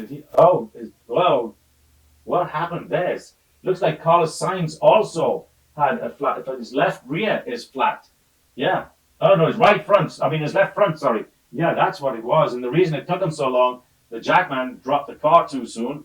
What happened there? Looks like Carlos Sainz also had a flat. His left rear is flat. Yeah. Oh no, his left front, sorry. Yeah, that's what it was. And the reason it took him so long, the jackman dropped the car too soon.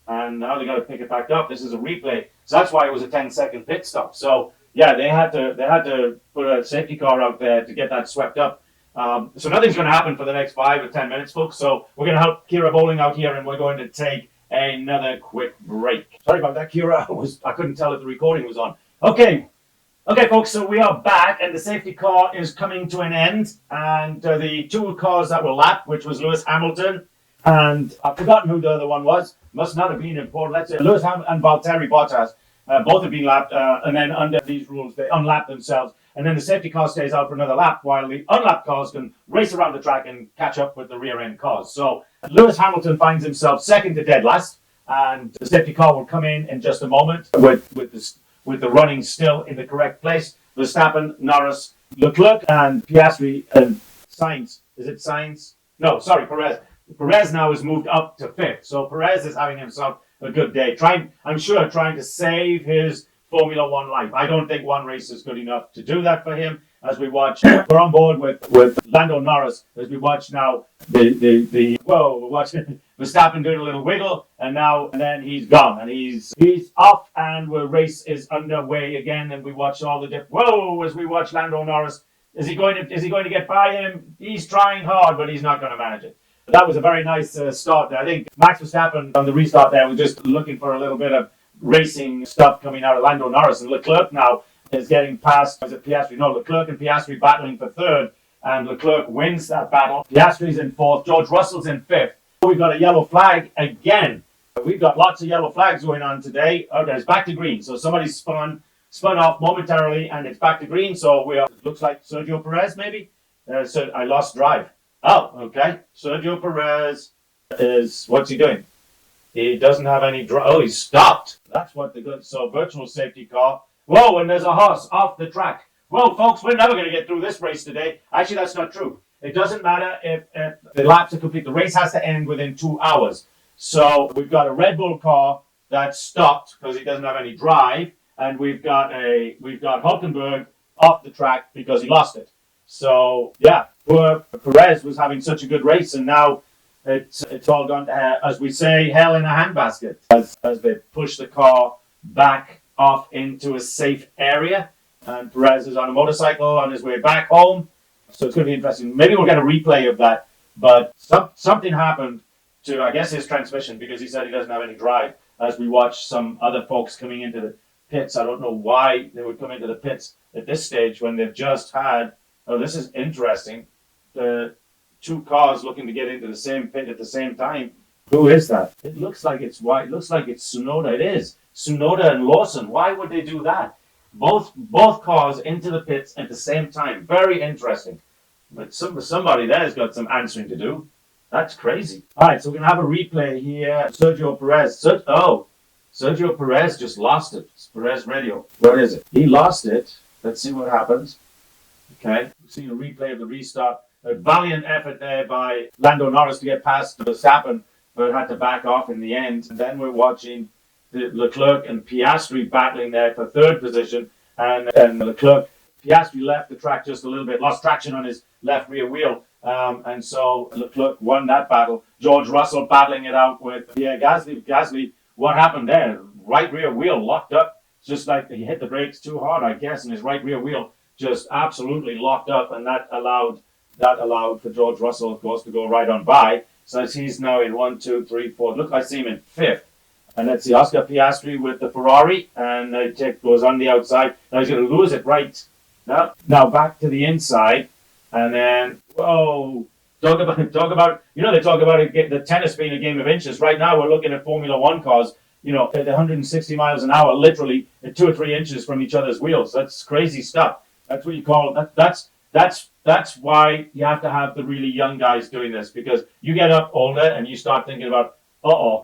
And now they got to pick it back up. This is a replay. So that's why it was a 10-second pit stop. So yeah, they had to put a safety car out there to get that swept up. So nothing's going to happen for the next 5 or 10 minutes, folks. So we're going to help Kira bowling out here, and we're going to take another quick break. Sorry about that, Kira. I couldn't tell if the recording was on. Okay, folks. So we are back, and the safety car is coming to an end. And the two cars that were lapped, which was Lewis Hamilton, and I've forgotten who the other one was. Must not have been important. Let's say Lewis Hamilton and Valtteri Bottas. Both have been lapped, and then under these rules, they unlap themselves. And then the safety car stays out for another lap, while the unlapped cars can race around the track and catch up with the rear-end cars. So Lewis Hamilton finds himself second to dead last, and the safety car will come in just a moment with the running still in the correct place. Verstappen, Norris, Leclerc, and Piastri, and Sainz. Is it Sainz? No, sorry, Perez. Perez now is moved up to fifth. So Perez is having himself a good day. I'm sure trying to save his Formula One life. I don't think one race is good enough to do that for him. As we watch, we're on board with Lando Norris as we watch now we're watching Verstappen doing a little wiggle, and then he's gone, and he's off, and the race is underway again, and we watch all the as we watch Lando Norris. Is he going to get by him? He's trying hard, but he's not going to manage it. That was a very nice start there. I think Max Verstappen on the restart there was just looking for a little bit of racing stuff coming out of Lando Norris, and Leclerc now is getting past, is it Piastri? No, Leclerc and Piastri battling for third, and Leclerc wins that battle. Piastri's in fourth, George Russell's in fifth. We've got a yellow flag again. We've got lots of yellow flags going on today. Okay, it's back to green, so somebody spun off momentarily, and it's back to green, so looks like Sergio Perez maybe? So I lost drive. Oh, okay. Sergio Perez what's he doing? He doesn't have any drive. Oh, he's stopped. That's what the good. So virtual safety car. Whoa, and there's a horse off the track. Whoa, folks, we're never going to get through this race today. Actually, that's not true. It doesn't matter if the laps are complete. The race has to end within 2 hours. So we've got a Red Bull car that's stopped because he doesn't have any drive, and we've got Hulkenberg off the track because he lost it. So yeah, poor Perez was having such a good race, and now it's all gone to, as we say, hell in a handbasket as they push the car back off into a safe area, and Perez is on a motorcycle on his way back home. So it's going to be interesting. Maybe we'll get a replay of that, but something happened to, I guess, his transmission, because he said he doesn't have any drive. As we watch some other folks coming into the pits, I don't know why they would come into the pits at this stage when they've just had. Oh, this is interesting. The two cars looking to get into the same pit at the same time. Who is that? It looks like it's white. It looks like it's Tsunoda. It is Tsunoda and Lawson. Why would they do that? Both cars into the pits at the same time. Very interesting. But somebody there has got some answering to do. That's crazy. All right, so we're gonna have a replay here. Sergio Perez. Sergio Perez just lost it. It's Perez radio. Where is it? He lost it. Let's see what happens. Okay, we're seeing a replay of the restart. A valiant effort there by Lando Norris to get past Verstappen, but had to back off in the end. And then we're watching the Leclerc and Piastri battling there for third position. And Leclerc, Piastri left the track just a little bit, lost traction on his left rear wheel. And so Leclerc won that battle. George Russell battling it out with Pierre Gasly. Gasly, what happened there? Right rear wheel locked up. It's just like he hit the brakes too hard, I guess, and his right rear wheel just absolutely locked up, and that allowed for George Russell, of course, to go right on by. So he's now in 1, 2, 3, 4. Look, I see him in fifth. And let's see, Oscar Piastri with the Ferrari, and it goes on the outside. Now he's going to lose it right now back to the inside, and then talk about they talk about the tennis being a game of inches. Right now we're looking at Formula One cars, at 160 miles an hour, literally at 2 or 3 inches from each other's wheels. That's crazy stuff. That's what you call it. That's why you have to have the really young guys doing this, because you get up older and you start thinking about,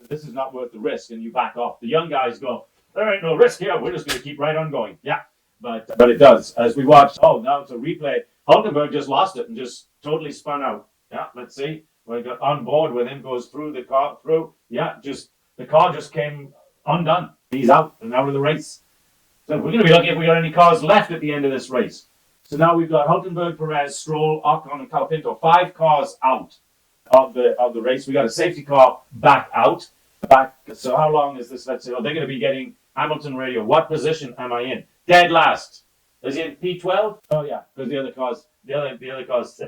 this is not worth the risk, and you back off. The young guys go, there ain't no risk here. We're just going to keep right on going. Yeah, but it does. As we watch, now it's a replay. Hulkenberg just lost it and just totally spun out. Yeah, let's see. We got on board with him, goes through the car, the car just came undone. He's out and out of the race. So we're going to be lucky if we got any cars left at the end of this race. So now we've got Hulkenberg, Perez, Stroll, Ocon, and Colapinto. 5 cars out of the race. We got a safety car back out. So how long is this? Let's see. They're going to be getting Hamilton radio. What position am I in? Dead last. Is he in P12? Oh yeah, because the other cars The other cars.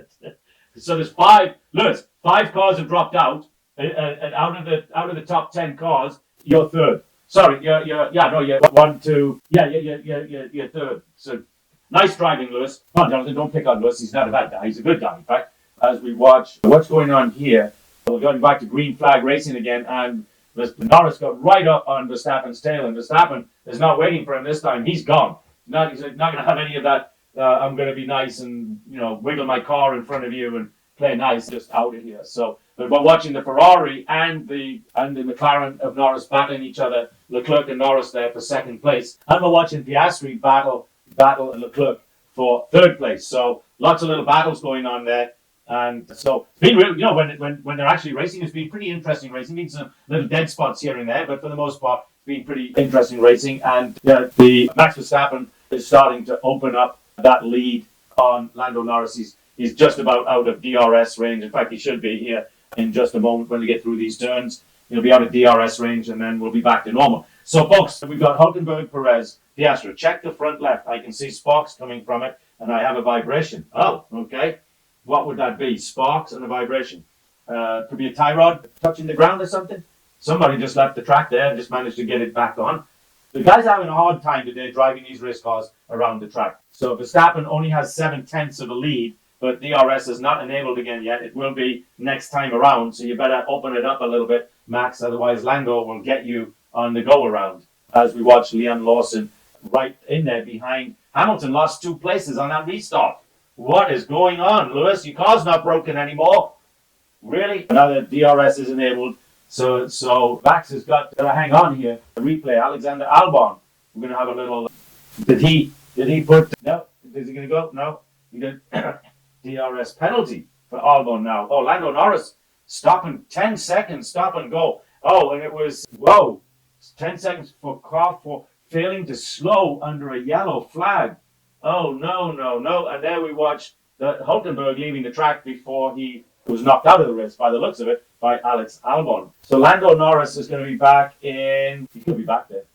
So there's five. Lewis, five cars have dropped out, and out of the top 10 cars, you're third. Sorry, you're 1, 2. You're third. So nice driving, Lewis. Come on, Jonathan, don't pick on Lewis. He's not a bad guy. He's a good guy, in fact. As we watch what's going on here, we're going back to green flag racing again, and Norris got right up on Verstappen's tail, and Verstappen is not waiting for him this time. He's gone. He's not going to have any of that. I'm going to be nice and wiggle my car in front of you and play nice. Just out of here. So, but we're watching the Ferrari and the McLaren of Norris battling each other. Leclerc and Norris there for second place, and we're watching Piastri battle Leclerc for third place. So lots of little battles going on there. And so it's been really, when they're actually racing, it's been pretty interesting racing. Been some little dead spots here and there, but for the most part, it's been pretty interesting racing. And the Max Verstappen is starting to open up that lead on Lando Norris. He's just about out of DRS range. In fact, he should be here in just a moment when we get through these turns. He'll be out of DRS range, and then we'll be back to normal. So, folks, we've got Hulkenberg, Perez, Piastri. Check the front left. I can see sparks coming from it, and I have a vibration. Oh, okay. What would that be? Sparks and a vibration. Could be a tie rod touching the ground or something. Somebody just left the track there and just managed to get it back on. The guy's having a hard time today driving these race cars around the track. So Verstappen only has 7/10 of a lead, but DRS is not enabled again yet. It will be next time around, so you better open it up a little bit, Max. Otherwise, Lando will get you on the go-around. As we watch Liam Lawson right in there behind Hamilton, lost 2 places on that restart. What is going on, Lewis? Your car's not broken anymore. Really? Another DRS is enabled. So Max has got to hang on here. The replay, Alexander Albon. We're going to have a little... Did he put... No. Is he going to go? No. He did DRS penalty for Albon now. Oh, Lando Norris stopping 10 seconds, stop and go. Oh, and it was... Whoa. 10 seconds for car for failing to slow under a yellow flag. Oh, no. And there we watch Hulkenberg leaving the track before he was knocked out of the race, by the looks of it, by Alex Albon. So Lando Norris is going to be back in... He's going to be back there.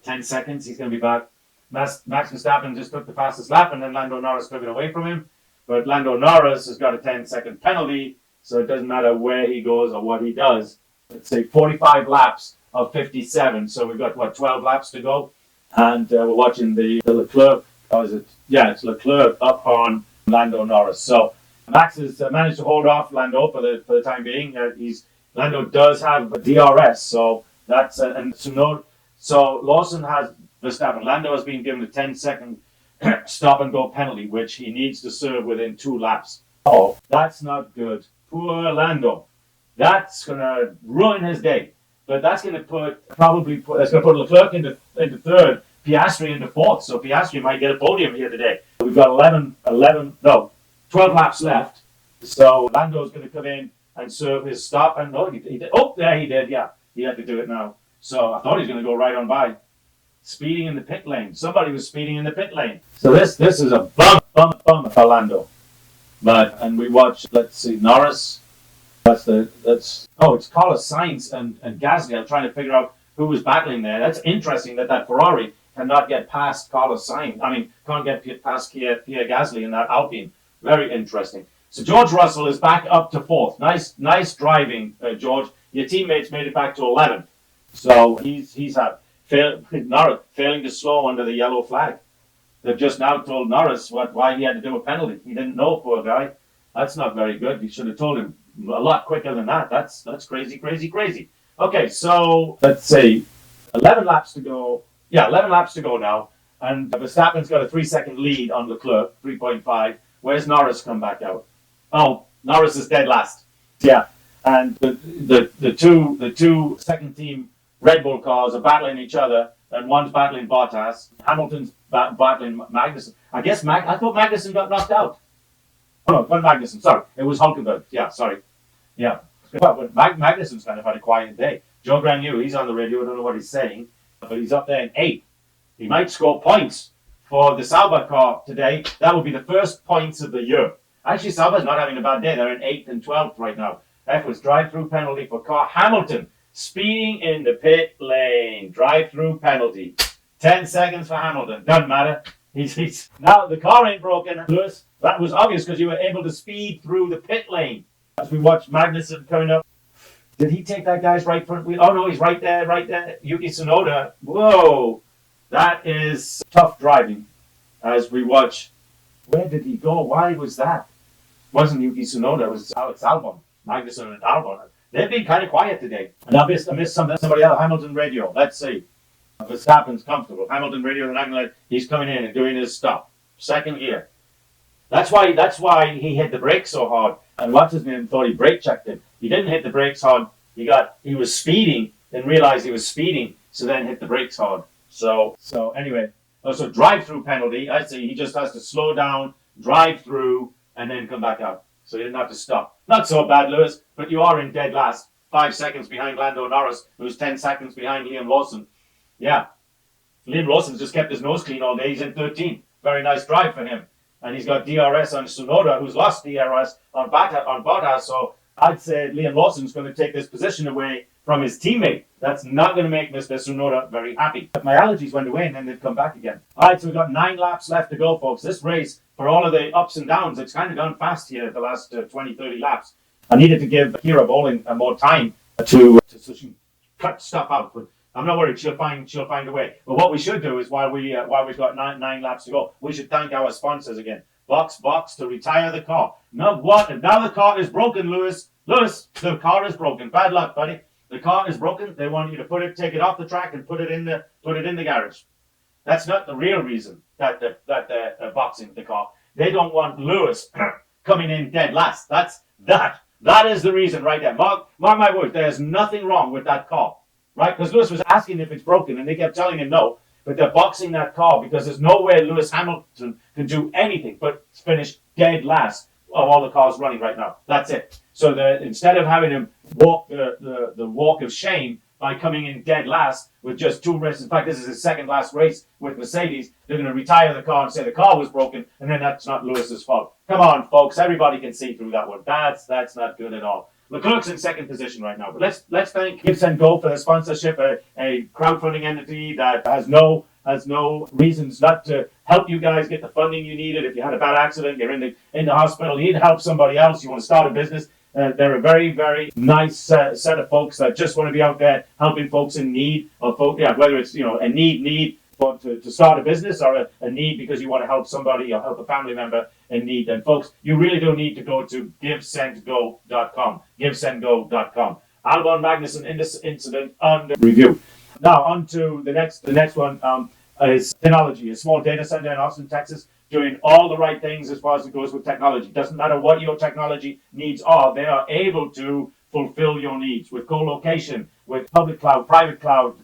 10 seconds, he's going to be back. Max Verstappen just took the fastest lap, and then Lando Norris took it away from him. But Lando Norris has got a 10-second penalty, so it doesn't matter where he goes or what he does. Let's say 45 laps of 57, so we've got, 12 laps to go. And we're watching the Leclerc... it's Leclerc up on Lando Norris. So Max has managed to hold off Lando for the time being. Lando does have a DRS, so that's so Lawson has Verstappen. Lando has been given a 10-second stop and go penalty, which he needs to serve within 2 laps. Oh, that's not good. Poor Lando. That's gonna ruin his day. But that's gonna put Leclerc into third. Piastri into fourth, so Piastri might get a podium here today. We've got 12 laps left, so Lando's going to come in and serve his stop, and he did. Oh, there he did, yeah. He had to do it now. So I thought he was going to go right on by. Speeding in the pit lane. Somebody was speeding in the pit lane. So this is a bum for Lando. And we watch, let's see, Norris. It's Carlos Sainz and Gasly. I'm trying to figure out who was battling there. That's interesting that Ferrari cannot get past Carlos Sainz. Can't get past Pierre Gasly in that Alpine. Very interesting. So George Russell is back up to 4th. Nice driving, George. Your teammates made it back to 11th. So he's Norris failing to slow under the yellow flag. They've just now told Norris why he had to do a penalty. He didn't know, poor guy. That's not very good. You should have told him a lot quicker than that. That's crazy. Okay, so let's see. 11 laps to go. Yeah, 11 laps to go now. And Verstappen's got a 3-second lead on Leclerc, 3.5. Where's Norris come back out? Oh, Norris is dead last. Yeah, and the two second team Red Bull cars are battling each other, and one's battling Bottas. Hamilton's battling Magnussen. I thought Magnussen got knocked out. Oh no, not Magnussen. Sorry, it was Hulkenberg. Yeah, sorry. Yeah, but Magnussen's kind of had a quiet day. Joe Granu, he's on the radio. I don't know what he's saying, but he's up there in 8th. He might score points for the Sauber car today. That will be the first points of the year. Actually, Sauber's not having a bad day. They're in 8th and 12th right now. That was drive-through penalty for car. Hamilton speeding in the pit lane. Drive-through penalty. 10 seconds for Hamilton. Doesn't matter. He's now the car ain't broken, Lewis. That was obvious because you were able to speed through the pit lane. As we watched Magnussen coming up, did he take that guy's right front wheel? Oh no, he's right there, right there. Yuki Tsunoda. Whoa, that is tough driving. As we watch, where did he go? Why was that? It wasn't Yuki Tsunoda, it was Alex Albon. Magnussen and Albon. They've been kind of quiet today. And I missed somebody else. Hamilton radio. Let's see. Verstappen's comfortable. Hamilton radio, and I'm he's coming in and doing his stuff. Second gear. That's why he hit the brakes so hard. And what's his name thought he brake checked him. He didn't hit the brakes hard. He was speeding, then realized he was speeding, so then hit the brakes hard. So anyway, so drive-through penalty. I see he just has to slow down, drive through, and then come back out. So he didn't have to stop. Not so bad, Lewis, but you are in dead last. 5 seconds behind Lando Norris, who's 10 seconds behind Liam Lawson. Yeah. Liam Lawson's just kept his nose clean all day. He's in 13. Very nice drive for him. And he's got DRS on Tsunoda, who's lost DRS on Bottas. So I'd say Liam Lawson's going to take this position away from his teammate. That's not going to make Mr. Tsunoda very happy. But my allergies went away and then they've come back again. All right, so we've got 9 laps left to go, folks. This race, for all of the ups and downs, it's kind of gone fast here the last 20, 30 laps. I needed to give Kira Bowling more time so she can cut stuff out. But I'm not worried. She'll find a way. But what we should do is while we've got nine laps to go, we should thank our sponsors again. Box to retire the car. Now the car is broken, Lewis. Lewis, the car is broken. Bad luck, buddy. The car is broken. They want you to take it off the track and put it in the garage. That's not the real reason that they're boxing the car. They don't want Lewis coming in dead last. That is the reason right there. Mark my words. There's nothing wrong with that car, right? Because Lewis was asking if it's broken, and they kept telling him no. But they're boxing that car because there's no way Lewis Hamilton can do anything but finish dead last of all the cars running right now. That's it. So instead of having him walk the walk of shame by coming in dead last with just 2 races, in fact, this is his second last race with Mercedes, they're going to retire the car and say the car was broken, and then that's not Lewis's fault. Come on, folks. Everybody can see through that one. That's not good at all. Leclerc's in second position right now, but let's thank Give-Send-Go for the sponsorship, a crowdfunding entity that has no reasons not to help you guys get the funding you needed. If you had a bad accident, you're in the hospital, you need to help somebody else, you want to start a business. They're a very, very nice set of folks that just want to be out there helping folks in need, or whether it's a need to start a business, or a need because you want to help somebody or help a family member in need. And folks, you really do need to go to GiveSendGo.com. GiveSendGo.com. Albon Magnussen in this incident under review. Now on to the next one is Synology, a small data center in Austin, Texas, doing all the right things as far as it goes with technology. Doesn't matter what your technology needs are, they are able to fulfill your needs with co-location, with public cloud, private cloud,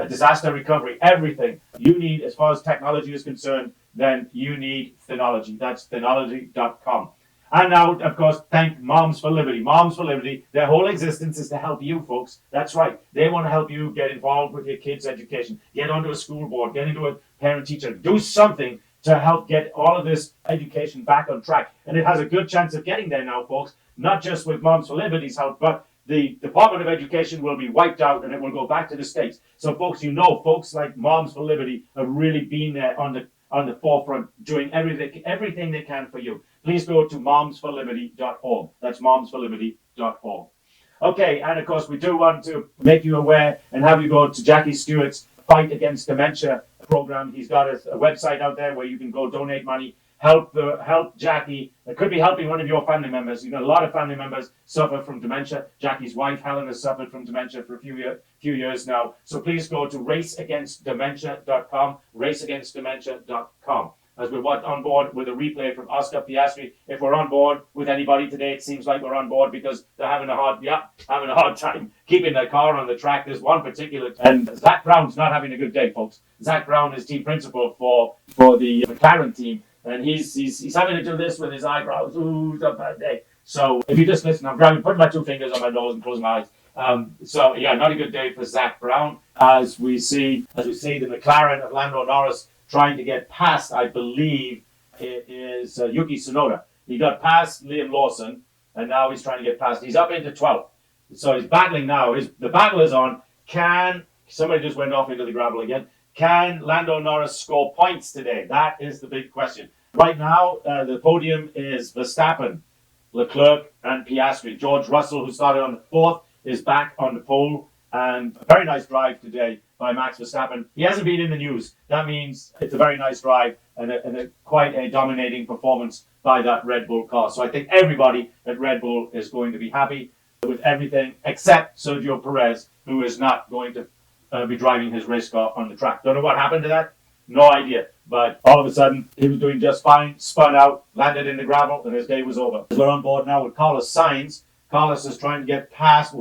disaster recovery, everything you need as far as technology is concerned, then you need Synology. That's Synology.com. And now, of course, thank Moms for Liberty. Moms for Liberty, their whole existence is to help you, folks. That's right. They want to help you get involved with your kids' education, get onto a school board, get into a parent-teacher, do something to help get all of this education back on track. And it has a good chance of getting there now, folks, not just with Moms for Liberty's help, but the Department of Education will be wiped out and it will go back to the states. So, folks, folks like Moms for Liberty have really been there on the forefront, doing everything they can for you. Please go to momsforliberty.org. That's momsforliberty.org. Okay, and of course, we do want to make you aware and have you go to Jackie Stewart's Fight Against Dementia program. He's got a website out there where you can go donate money. Help Jackie. It could be helping one of your family members. You've got a lot of family members suffer from dementia. Jackie's wife, Helen, has suffered from dementia for a few years now. So please go to raceagainstdementia.com, raceagainstdementia.com. As we're on board with a replay from Oscar Piastri. If we're on board with anybody today, it seems like we're on board because they're having a hard time keeping their car on the track. There's one particular, and Zach Brown's not having a good day, folks. Zach Brown is team principal for the McLaren team. And he's having to do this with his eyebrows. Ooh, it's a bad day. So if you just listen, I'm putting my 2 fingers on my nose and closing my eyes. Not a good day for Zach Brown. As we see the McLaren of Lando Norris trying to get past, I believe it is Yuki Tsunoda. He got past Liam Lawson, and now he's trying to get past. He's up into 12th. So he's battling now. The battle is on. Somebody just went off into the gravel again. Can Lando Norris score points today? That is the big question. Right now, the podium is Verstappen, Leclerc, and Piastri. George Russell, who started on the fourth, is back on the pole. And a very nice drive today by Max Verstappen. He hasn't been in the news. That means it's a very nice drive and quite a dominating performance by that Red Bull car. So I think everybody at Red Bull is going to be happy with everything except Sergio Perez, who is not going to be driving his race car on the track. Don't know what happened to that. No idea. But all of a sudden, he was doing just fine, spun out, landed in the gravel, and his day was over. We're on board now with Carlos Sainz. Carlos is trying to get past.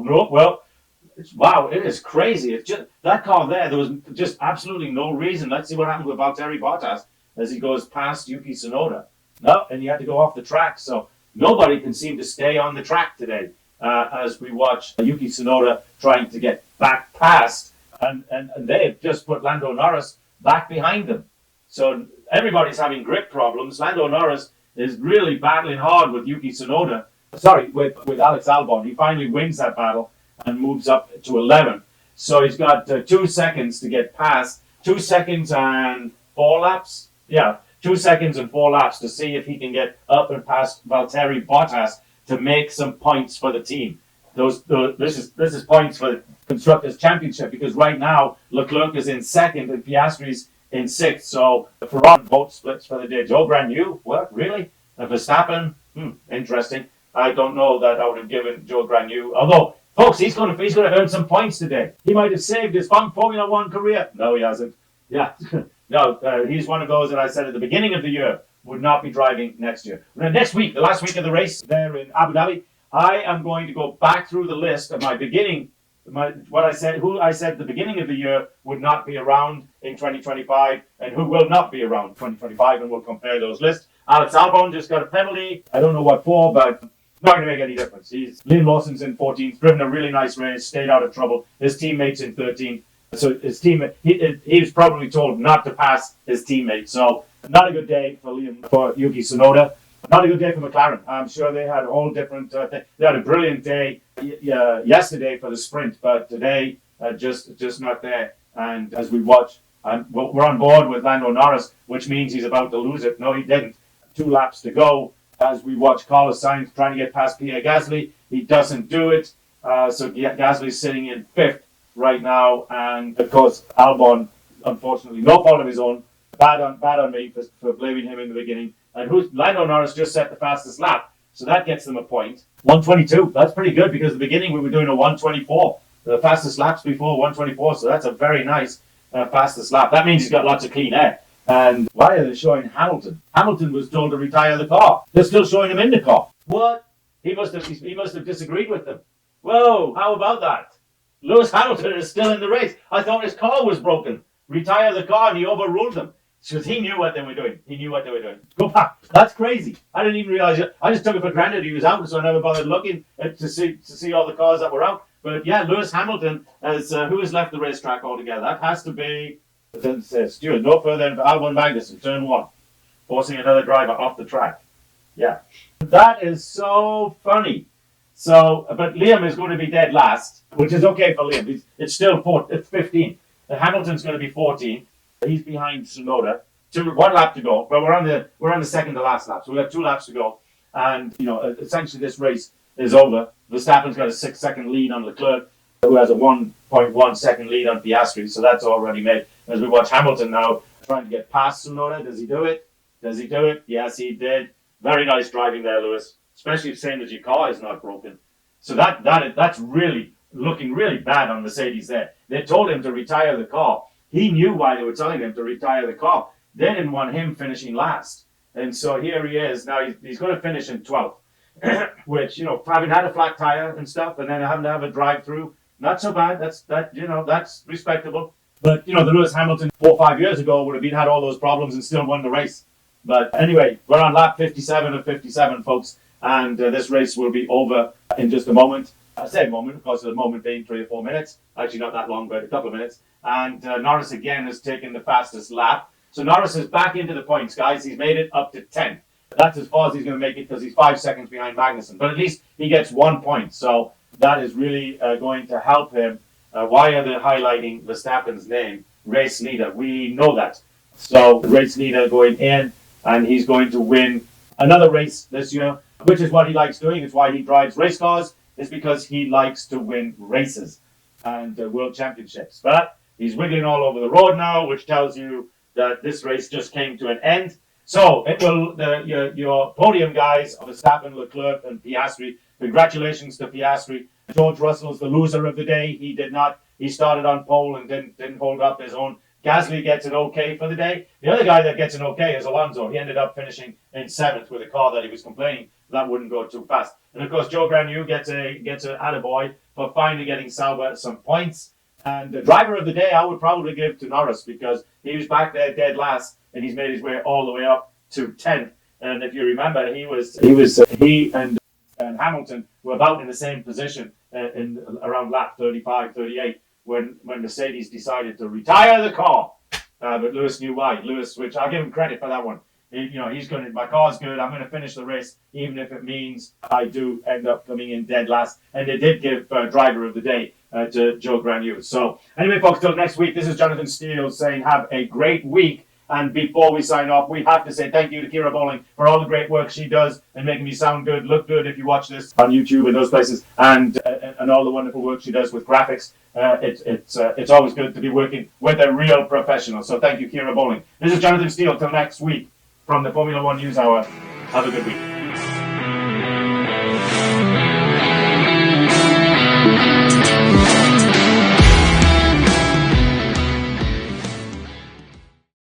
Wow, it is crazy. It's just that car there was just absolutely no reason. Let's see what happens with Valtteri Bottas as he goes past Yuki Tsunoda. No, and he had to go off the track. So nobody can seem to stay on the track today as we watch Yuki Tsunoda trying to get back past. And they have just put Lando Norris back behind them. So everybody's having grip problems. Lando Norris is really battling hard with Yuki Tsunoda. With Alex Albon. He finally wins that battle and moves up to 11. So he's got 2 seconds to get past. 2 seconds and 4 laps. Yeah, 2 seconds and 4 laps to see if he can get up and past Valtteri Bottas to make some points for the team. This is points for the Constructors' Championship, because right now Leclerc is in second and Piastri's in sixth. So the Ferrari vote splits for the day. Joe Granu, what, really? Verstappen? Interesting. I don't know that I would have given Joe Granu. Although, folks, he's going to earn some points today. He might have saved his Formula One career. No, he hasn't. Yeah, no, he's one of those that I said at the beginning of the year would not be driving next year. Next week, the last week of the race there in Abu Dhabi, I am going to go back through the list of who I said at the beginning of the year would not be around in 2025 and who will not be around in 2025, and we'll compare those lists. Alex Albon just got a penalty. I don't know what for, but not going to make any difference. Liam Lawson's in 14th, driven a really nice race, stayed out of trouble. His teammate's in 13th. So his teammate, he was probably told not to pass his teammate. So not a good day for Yuki Tsunoda. Not a good day for McLaren. I'm sure they had a whole different thing. They had a brilliant day yesterday for the sprint, but today just not there. And as we watch, we're on board with Lando Norris, which means he's about to lose it. No, he didn't. 2 laps to go. As we watch Carlos Sainz trying to get past Pierre Gasly, he doesn't do it. So Gasly's sitting in 5th right now, and of course Albon, unfortunately, no fault of his own. Bad on me for blaming him in the beginning. And Lando Norris just set the fastest lap, so that gets them a point. 122. That's pretty good, because at the beginning we were doing a 124. The fastest laps before 124, so that's a very nice fastest lap. That means he's got lots of clean air. And why are they showing Hamilton? Hamilton was told to retire the car. They're still showing him in the car. What? He must have disagreed with them. Whoa, how about that? Lewis Hamilton is still in the race. I thought his car was broken. Retire the car, and he overruled them. Because he knew what they were doing. Go back. That's crazy. I didn't even realize it. I just took it for granted he was out, so I never bothered looking to see all the cars that were out. But yeah, Lewis Hamilton, who has left the racetrack altogether. That has to be Stewart. No further than Albon Magnussen, turn 1. Forcing another driver off the track. Yeah. That is so funny. So, but Liam is going to be dead last, which is okay for Liam. It's still 15. Hamilton's going to be 14. He's behind Tsunoda. 1 lap to go. But we're on the second to last lap, so we have 2 laps to go. And essentially this race is over. Verstappen's got a 6-second lead on Leclerc, who has a 1.1 second lead on Piastri. So that's already made. As we watch Hamilton now trying to get past Tsunoda, does he do it? Yes, he did. Very nice driving there, Lewis. Especially saying that your car is not broken. So that's really looking really bad on Mercedes there. They told him to retire the car. He knew why they were telling him to retire the car. They didn't want him finishing last. And so here he is. Now he's going to finish in 12th, which, having had a flat tire and stuff, and then having to have a drive-through, not so bad. That's respectable. But, the Lewis Hamilton 4 or 5 years ago would have had all those problems and still won the race. But anyway, we're on lap 57 of 57, folks. And this race will be over in just a moment. I say a moment, of course, the moment being 3 or 4 minutes. Actually, not that long, but a couple of minutes. And Norris again has taken the fastest lap. So Norris is back into the points, guys. He's made it up to 10. That's as far as he's going to make it, because he's 5 seconds behind Magnussen. But at least he gets 1 point. So that is really going to help him. Why are they highlighting Verstappen's name? Race leader. We know that. So race leader going in. and he's going to win another race this year, which is what he likes doing. It's why he drives race cars. It's because he likes to win races and world championships. But he's wiggling all over the road now, which tells you that this race just came to an end. So it will your podium guys of Verstappen, Leclerc, and Piastri. Congratulations to Piastri. George Russell's the loser of the day. He did not. He started on pole and didn't hold up his own. Gasly gets an okay for the day. The other guy that gets an okay is Alonso. He ended up finishing in 7th with a car that he was complaining that wouldn't go too fast. And of course, Joe Granu gets a attaboy for finally getting Sauber some points. And the driver of the day, I would probably give to Norris, because he was back there dead last, and he's made his way all the way up to 10th. And if you remember, he and Hamilton were about in the same position in around lap 35, 38 when Mercedes decided to retire the car. But Lewis knew why. Lewis, which I'll give him credit for that one. He's going to, my car's good, I'm going to finish the race, even if it means I do end up coming in dead last. And they did give driver of the day to Joe Granu. So anyway, folks, till next week, this is Jonathan Steele saying have a great week. And before we sign off, we have to say thank you to Kira Bowling for all the great work she does and making me sound good, look good if you watch this on YouTube and those places, and all the wonderful work she does with graphics. It's always good to be working with a real professional. So thank you, Kira Bowling. This is Jonathan Steele. Till next week from the Formula One News Hour. Have a good week.